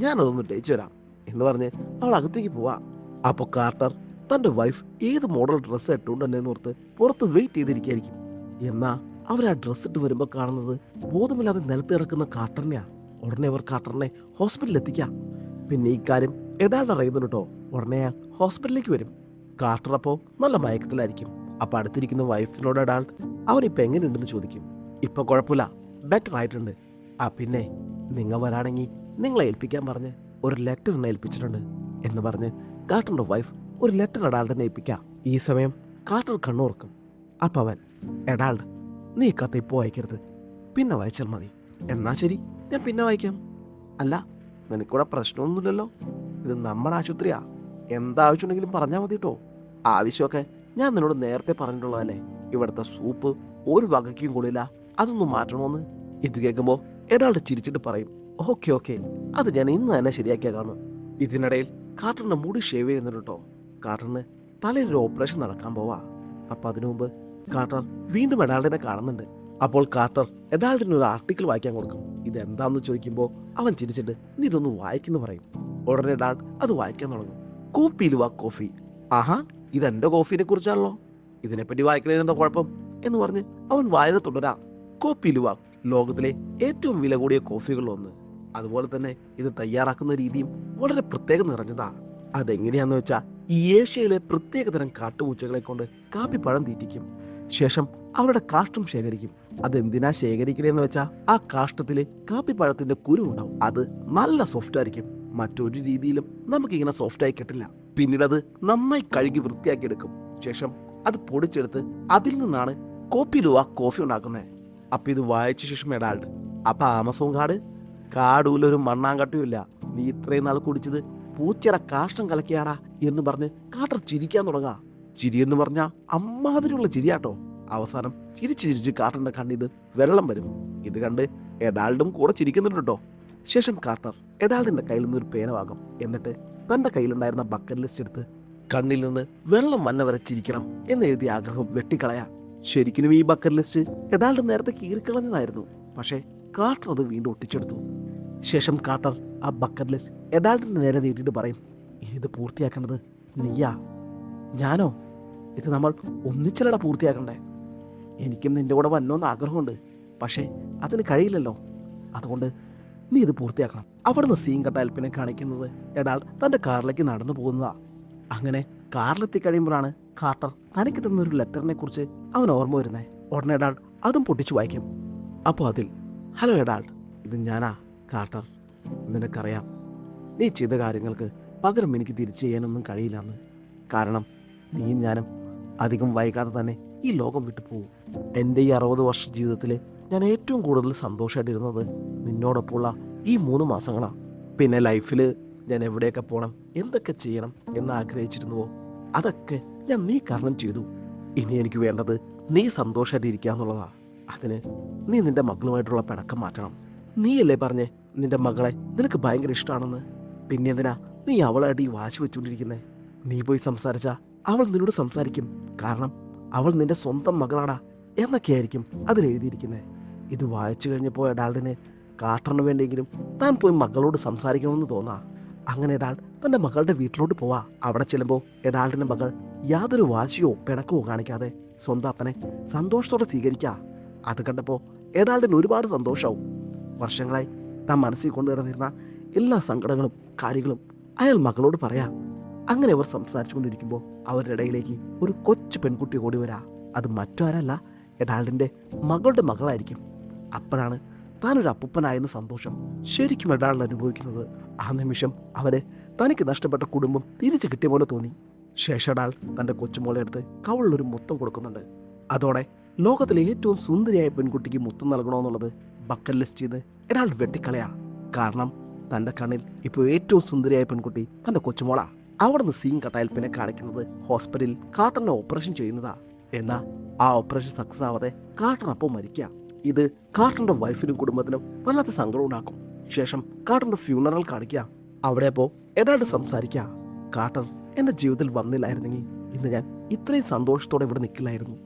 S1: ഞാനതൊന്ന് തേച്ചു വരാം എന്ന് പറഞ്ഞ് അവൾ അകത്തേക്ക് പോവാ. അപ്പോൾ കാർട്ടർ തന്റെ വൈഫ് ഏത് മോഡൽ ഡ്രസ്സ് ഇട്ടുകൊണ്ടെന്ന് ഓർത്ത് പുറത്ത് വെയിറ്റ് ചെയ്തിരിക്കുകയായിരിക്കും. എന്നാ അവർ ആ ഡ്രസ്സ് ഇട്ട് വരുമ്പോൾ കാണുന്നത് ബോധമില്ലാതെ നിലത്ത് കിടക്കുന്ന കാർട്ടറിനെയാ. ഉടനെ അവർ കാർട്ടറിനെ ഹോസ്പിറ്റലിൽ എത്തിക്കാം. പിന്നെ ഈ കാര്യം എഡാൾഡ് അറിയുന്നുണ്ട് കേട്ടോ. ഉടനെ ഹോസ്പിറ്റലിലേക്ക് വരും. കാർട്ടർ അപ്പോൾ നല്ല മയക്കത്തിലായിരിക്കും. അപ്പൊ അടുത്തിരിക്കുന്ന വൈഫിനോട് എഡാൾഡ് അവനിപ്പോ എങ്ങനെയുണ്ടെന്ന് ചോദിക്കും. ഇപ്പൊ കുഴപ്പമില്ല, ബെറ്റർ ആയിട്ടുണ്ട്. പിന്നെ നിങ്ങൾ വരാണെങ്കിൽ നിങ്ങളെ ഏൽപ്പിക്കാൻ പറഞ്ഞ് ഒരു ലെറ്റർ എന്നെ ഏൽപ്പിച്ചിട്ടുണ്ട് എന്ന് പറഞ്ഞ് കാർട്ടറിന്റെ വൈഫ് ഒരു ലെറ്റർ എഡാൾഡിനെ ഏൽപ്പിക്കാം. ഈ സമയം കാർട്ടർ കണ്ണോർക്കും. അപ്പൊ അവൻ, എഡാൾഡ്, നീ കത്ത് ഇപ്പോൾ വായിക്കരുത്, പിന്നെ വായിച്ചാൽ മതി. എന്നാ ശരി, ഞാൻ പിന്നെ വായിക്കാം. അല്ല, നിനക്കൂടെ പ്രശ്നമൊന്നുമില്ലല്ലോ, ഇത് നമ്മുടെ ആശുപത്രിയാ, എന്താവശ്യമുണ്ടെങ്കിലും പറഞ്ഞാൽ മതി കേട്ടോ. ആവശ്യമൊക്കെ ഞാൻ നിന്നോട് നേരത്തെ പറഞ്ഞിട്ടുള്ളതല്ലേ. ഇവിടുത്തെ സൂപ്പ് ഒരു വകയ്ക്കും കൊള്ളില്ല, അതൊന്നും മാറ്റണമെന്ന്. ഇത് കേൾക്കുമ്പോൾ എടാളുടെ ചിരിച്ചിട്ട് പറയും, ഓക്കെ ഓക്കെ, അത് ഞാൻ ഇന്ന് തന്നെ ശരിയാക്കിയാ കാണും. ഇതിനിടയിൽ കാർട്ടറിന്റെ മുടി ഷേവ് ചെയ്യുന്നുണ്ട് കേട്ടോ. കാർട്ടറിന് തലയിലൊരു ഓപ്പറേഷൻ നടക്കാൻ പോവാ. അപ്പൊ അതിനു മുമ്പ് കാർട്ടർ വീണ്ടും എഡാൾഡിനെ കാണുന്നുണ്ട്. അപ്പോൾ കാർട്ടർ എഡാൾഡിന് ഒരു ആർട്ടിക്കിൾ വായിക്കാൻ കൊടുക്കും. ഇതെന്താന്ന് ചോദിക്കുമ്പോൾ അവൻ ചിരിച്ചിട്ട് നീ ഇതൊന്ന് വായിക്കുന്നു പറയും. ഉടനെ എഡാൾഡ് അത് വായിക്കാൻ തുടങ്ങും. Copy ലുവാ coffee. ആഹാ, ഇതെന്റെ കോഫിനെ കുറിച്ചാണല്ലോ, ഇതിനെപ്പറ്റി വായിക്കുന്നതിന് എന്താ കുഴപ്പം എന്ന് പറഞ്ഞ് അവൻ വായന തുടരാം. കോപ്പി ലുവാ ലോകത്തിലെ ഏറ്റവും വില കൂടിയ കോഫികളിലൊന്ന്. അതുപോലെ തന്നെ ഇത് തയ്യാറാക്കുന്ന രീതിയും വളരെ പ്രത്യേകം നിറഞ്ഞതാ. അതെങ്ങനെയാന്ന് വെച്ചാൽ ഈ ഏഷ്യയിലെ പ്രത്യേകതരം കാട്ടുപൂച്ചകളെ കൊണ്ട് കാപ്പിപ്പഴം തീറ്റിക്കും. ശേഷം അവരുടെ കാഷ്ടം ശേഖരിക്കും. അതെന്തിനാ ശേഖരിക്കണേന്ന് വെച്ചാൽ ആ കാഷ്ടത്തില് കാപ്പിപ്പഴത്തിന്റെ കുരു ഉണ്ടാവും. അത് നല്ല സോഫ്റ്റ് ആയിരിക്കും. മറ്റൊരു രീതിയിലും നമുക്കിങ്ങനെ സോഫ്റ്റ് ആയി കിട്ടില്ല. പിന്നീട് അത് നന്നായി കഴുകി വൃത്തിയാക്കി എടുക്കും. ശേഷം അത് പൊടിച്ചെടുത്ത് അതിൽ നിന്നാണ് കോപ്പി ലുവാ കോഫി ഉണ്ടാക്കുന്നത്. അപ്പൊ ഇത് വായിച്ച ശേഷം എഡാൾഡ്, അപ്പൊ ആമസോൺ കാടൂലൊരു മണ്ണാങ്കട്ടിയുമില്ല, നീ ഇത്രയും നാൾ കുടിച്ചത് പൂച്ചയുടെ കാഷ്ടം കലക്കിയാടാ എന്ന് പറഞ്ഞ് കാർട്ടർ ചിരിക്കാൻ തുടങ്ങാ. ചിരിയെന്ന് പറഞ്ഞാൽ അമ്മാതിരിയുള്ള ചിരിയാട്ടോ. അവസാനം ചിരിച്ച് കാർട്ടറിന്റെ കണ്ണിത് വെള്ളം വരും. ഇത് കണ്ട് എഡാൾഡും കൂടെ ചിരിക്കുന്നുണ്ട് കേട്ടോ. ശേഷം കാർട്ടർ എഡാൾഡിന്റെ കയ്യിൽ നിന്ന് ഒരു പേന വാങ്ങും. എന്നിട്ട് തന്റെ കയ്യിലുണ്ടായിരുന്ന ബക്കറ്റ് ലിസ്റ്റ് എടുത്ത് കണ്ണിൽ നിന്ന് വെള്ളം വന്ന വരെ ചിരിക്കണം എന്ന് എഴുതിയ ആഗ്രഹം വെട്ടിക്കളയാ. ശരിക്കും ഈ ബക്കറ്റ് ലിസ്റ്റ് എഡാൾഡ് നേരത്തെ കീറിക്കളഞ്ഞതായിരുന്നു. പക്ഷേ കാർട്ടർ അത് വീണ്ടും ഒട്ടിച്ചെടുത്തു. ശേഷം കാർട്ടർ ആ ബക്കറ്റ് ലിസ്റ്റ് എഡാൾഡിന്റെ നേരെ നീട്ടിയിട്ട് പറയും, ഇത് പൂർത്തിയാക്കേണ്ടത് നീയാ, ഞാനോ? ഇത് നമ്മൾ ഒന്നിച്ചല്ലടാ പൂർത്തിയാക്കണ്ടേ. എനിക്കും നിന്റെ കൂടെ വന്നോന്ന് ആഗ്രഹമുണ്ട്, പക്ഷേ അതിന് കഴിയില്ലല്ലോ. അതുകൊണ്ട് നീ ഇത് പൂർത്തിയാക്കണം. അവിടുന്ന് സീൻ കട്ട അൽപ്പിനെ കാണിക്കുന്നത് എഡാൾഡ് തന്റെ കാറിലേക്ക് നടന്നു പോകുന്നതാ. അങ്ങനെ കാറിലെത്തി കഴിയുമ്പോഴാണ് കാർട്ടർ തനിക്ക് തന്നൊരു ലെറ്ററിനെ കുറിച്ച് അവൻ ഓർമ്മ വരുന്നേ. ഉടനെ എഡാൾഡ് അതും പൊട്ടിച്ചു വായിക്കും. അപ്പോൾ അതിൽ, ഹലോ എഡാൾഡ്, ഇത് ഞാനാ കാർട്ടർ. നിനക്കറിയാം, നീ ചെയ്ത കാര്യങ്ങൾക്ക് പകരം എനിക്ക് തിരിച്ചു ചെയ്യാനൊന്നും കഴിയില്ലെന്ന്. കാരണം നീയും ഞാനും അധികം വൈകാതെ തന്നെ ഈ ലോകം വിട്ടു പോകും. എൻ്റെ ഈ 60 വർഷ ജീവിതത്തിൽ ഞാൻ ഏറ്റവും കൂടുതൽ സന്തോഷമായിട്ടിരുന്നത് നിന്നോടൊപ്പമുള്ള ഈ 3 മാസങ്ങളാണ്. പിന്നെ ലൈഫിൽ ഞാൻ എവിടെയൊക്കെ പോകണം, എന്തൊക്കെ ചെയ്യണം എന്ന് ആഗ്രഹിച്ചിരുന്നുവോ അതൊക്കെ ഞാൻ നീ കാരണം ചെയ്തു. ഇനി എനിക്ക് വേണ്ടത് നീ സന്തോഷമായിട്ട് ഇരിക്കുക എന്നുള്ളതാ. അതിന് നീ നിന്റെ മകളുമായിട്ടുള്ള പിണക്കം മാറ്റണം. നീയല്ലേ പറഞ്ഞേ നിന്റെ മകളെ നിനക്ക് ഭയങ്കര ഇഷ്ടമാണെന്ന്. പിന്നെ എന്തിനാ നീ അവളായിട്ട് ഈ വാശി വെച്ചുകൊണ്ടിരിക്കുന്നേ? നീ പോയി സംസാരിച്ച അവൾ നിന്നോട് സംസാരിക്കും. കാരണം അവൾ നിന്റെ സ്വന്തം മകളാടാ എന്നൊക്കെയായിരിക്കും അതിലെഴുതിയിരിക്കുന്നത്. ഇത് വായിച്ചു കഴിഞ്ഞപ്പോൾ എഡാൾഡിന് കാർട്ടറിന് വേണ്ടിയെങ്കിലും താൻ പോയി മകളോട് സംസാരിക്കണമെന്ന് തോന്നാ. അങ്ങനെ എഡാൾഡ് തന്റെ മകളുടെ വീട്ടിലോട്ട് പോവാ. അവിടെ ചെല്ലുമ്പോൾ എഡാൾഡിന്റെ മകൾ യാതൊരു വാശിയോ പിണക്കമോ കാണിക്കാതെ സ്വന്തം അപ്പനെ സന്തോഷത്തോടെ സ്വീകരിക്കുക. അത് കണ്ടപ്പോൾ എഡാൾഡിന് ഒരുപാട് സന്തോഷമാവും. വർഷങ്ങളായി താൻ മനസ്സിൽ കൊണ്ടുവരുന്നിരുന്ന എല്ലാ സങ്കടങ്ങളും കാര്യങ്ങളും അയാൾ മകളോട് പറയാ. അങ്ങനെ അവർ സംസാരിച്ചുകൊണ്ടിരിക്കുമ്പോൾ അവരുടെ ഇടയിലേക്ക് ഒരു കൊച്ചു പെൺകുട്ടി ഓടി വരാ. അത് മറ്റാരല്ല, എഡാൾഡിന്റെ മകളുടെ മകളായിരിക്കും. അപ്പോഴാണ് താനൊരു അപ്പൂപ്പനായെന്ന് സന്തോഷം ശരിക്കും എഡാൾഡ് അനുഭവിക്കുന്നത്. ആ നിമിഷം അവന് തനിക്ക് നഷ്ടപ്പെട്ട കുടുംബം തിരിച്ചു കിട്ടിയ പോലെ തോന്നി. ശേഷം എഡാൾ തന്റെ കൊച്ചുമോളെ എടുത്ത് കവളിലൊരു മുത്തം കൊടുക്കുന്നുണ്ട്. അതോടെ ലോകത്തിലെ ഏറ്റവും സുന്ദരിയായ പെൺകുട്ടിക്ക് മുത്തം നൽകണമെന്നുള്ളത് ബക്കറ്റ് ലിസ്റ്റ് ചെയ്ത് എഡാൾഡ് വെട്ടിക്കളയാ. കാരണം തന്റെ കണ്ണിൽ ഇപ്പോൾ ഏറ്റവും സുന്ദരിയായ പെൺകുട്ടി തന്റെ കൊച്ചുമോളാ. അവിടുന്ന് സീൻ കട്ടായാൽ പിന്നെ കാണിക്കുന്നത് ഹോസ്പിറ്റലിൽ കാർട്ടറിനെ ഓപ്പറേഷൻ ചെയ്യുന്നതാ. എന്നാൽ ആ ഓപ്പറേഷൻ സക്സസ് ആവാതെ കാർട്ടർ അപ്പോൾ മരിക്കുക. ഇത് കാർട്ടറിന്റെ വൈഫിനും കുടുംബത്തിനും വല്ലാത്ത സങ്കടം ഉണ്ടാക്കും. ശേഷം കാർട്ടറിന്റെ ഫ്യൂണറൽ കാണിക്കുക. അവിടെ അപ്പോൾ എഡാൾഡ് സംസാരിക്കുക. കാർട്ടർ എന്റെ ജീവിതത്തിൽ വന്നില്ലായിരുന്നെങ്കിൽ ഇന്ന് ഞാൻ ഇത്രയും സന്തോഷത്തോടെ ഇവിടെ നിൽക്കില്ലായിരുന്നു.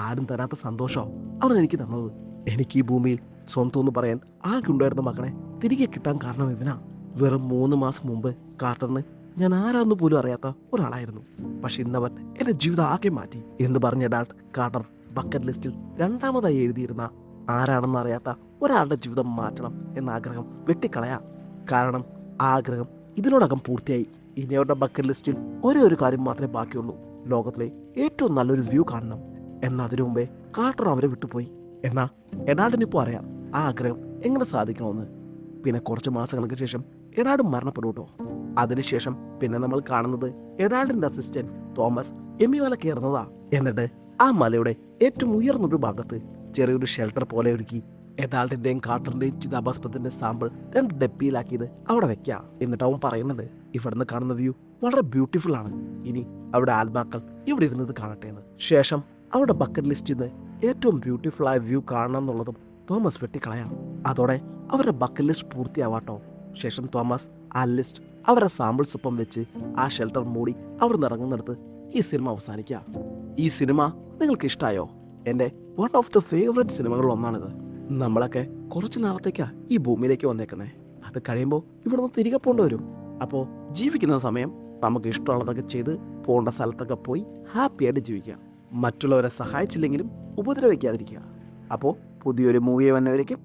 S1: ആരും തരാത്ത സന്തോഷമാണ് അവൻ എനിക്ക് തന്നത്. എനിക്ക് ഈ ഭൂമിയിൽ സ്വന്തം എന്ന് പറയാൻ ആകെ ഉണ്ടായിരുന്ന മകളെ തിരികെ കിട്ടാൻ കാരണം ഇവനാ. വെറും 3 മാസം മുമ്പ് കാർട്ടറിന് ഞാൻ ആരാന്ന് പോലും അറിയാത്ത ഒരാളായിരുന്നു. പക്ഷെ ഇന്നവൻ എന്റെ ജീവിതം ആകെ മാറ്റി എന്ന് പറഞ്ഞ എഡാൾഡ് കാർട്ടർ ബക്കറ്റ് ലിസ്റ്റിൽ രണ്ടാമതായി എഴുതിയിരുന്ന ആരാണെന്ന് അറിയാത്ത ഒരാളുടെ ജീവിതം മാറ്റണം എന്ന ആഗ്രഹം വെട്ടിക്കളയാം. കാരണം ആ ആഗ്രഹം ഇതിനോടകം പൂർത്തിയായി. ഇനി അവരുടെ ബക്കറ്റ് ലിസ്റ്റിൽ ഒരേ ഒരു കാര്യം മാത്രമേ ബാക്കിയുള്ളൂ, ലോകത്തിലെ ഏറ്റവും നല്ലൊരു വ്യൂ കാണണം. എന്നാൽ അതിനു മുമ്പേ കാർട്ടർ അവരെ വിട്ടുപോയി. എന്നാൽ എഡാൾഡിനിപ്പോൾ അറിയാം ആ ആഗ്രഹം എങ്ങനെ സാധിക്കണമെന്ന്. പിന്നെ കുറച്ച് മാസങ്ങൾക്ക് ശേഷം എഡാൾഡ് മരണപ്പെടും. അതിനുശേഷം പിന്നെ നമ്മൾ കാണുന്നത് എഡാൾഡിന്റെ അസിസ്റ്റന്റ് തോമസ് എമിമല കയറുന്നതാ. എന്നിട്ട് ആ മലയുടെ ഏറ്റവും ഉയർന്നൊരു ഭാഗത്ത് ചെറിയൊരു ഷെൽട്ടർ പോലെ ഒരുക്കി എഡാൾഡിന്റെയും കാർട്ടറിന്റെയും ചിതാഭസ്മത്തിന്റെ സാമ്പിൾ 2 ഡപ്പിയിലാക്കിയത് അവിടെ വെക്കുക. എന്നിട്ട് അവൻ പറയുന്നുണ്ട്, ഇവിടുന്ന് കാണുന്ന വ്യൂ വളരെ ബ്യൂട്ടിഫുൾ ആണ്. ഇനി അവിടെ ആത്മാക്കൾ ഇവിടെ ഇരുന്നത് കാണട്ടെ എന്ന്. ശേഷം അവിടെ ബക്കറ്റ് ലിസ്റ്റിൽ നിന്ന് ഏറ്റവും ബ്യൂട്ടിഫുൾ ആയ വ്യൂ കാണണം എന്നുള്ളതും തോമസ് വെട്ടിക്കളയാം. അതോടെ അവരുടെ ബക്കറ്റ് ലിസ്റ്റ് പൂർത്തിയാവാട്ടോ. ശേഷം തോമസ് ആ ലിസ്റ്റ് അവരുടെ സാമ്പിൾസ് ഒപ്പം വെച്ച് ആ ഷെൽട്ടർ മൂടി അവിടെ നിന്ന് ഇറങ്ങുന്നിടത്ത് ഈ സിനിമ അവസാനിക്കുക. ഈ സിനിമ നിങ്ങൾക്ക് ഇഷ്ടമായോ? എൻ്റെ വൺ ഓഫ് ദ ഫേവറേറ്റ് സിനിമകളിൽ ഒന്നാണിത്. നമ്മളൊക്കെ കുറച്ച് നാളത്തേക്കാ ഈ ഭൂമിയിലേക്ക് വന്നേക്കുന്നത്. അത് കഴിയുമ്പോൾ ഇവിടുന്ന് തിരികെ പോകേണ്ടി വരും. അപ്പോൾ ജീവിക്കുന്ന സമയം നമുക്ക് ഇഷ്ടമുള്ളതൊക്കെ ചെയ്ത് പോകേണ്ട സ്ഥലത്തൊക്കെ പോയി ഹാപ്പിയായിട്ട് ജീവിക്കുക. മറ്റുള്ളവരെ സഹായിച്ചില്ലെങ്കിലും ഉപദ്രവിക്കാതിരിക്കുക. അപ്പോൾ പുതിയൊരു മൂവി വന്നവരേക്കും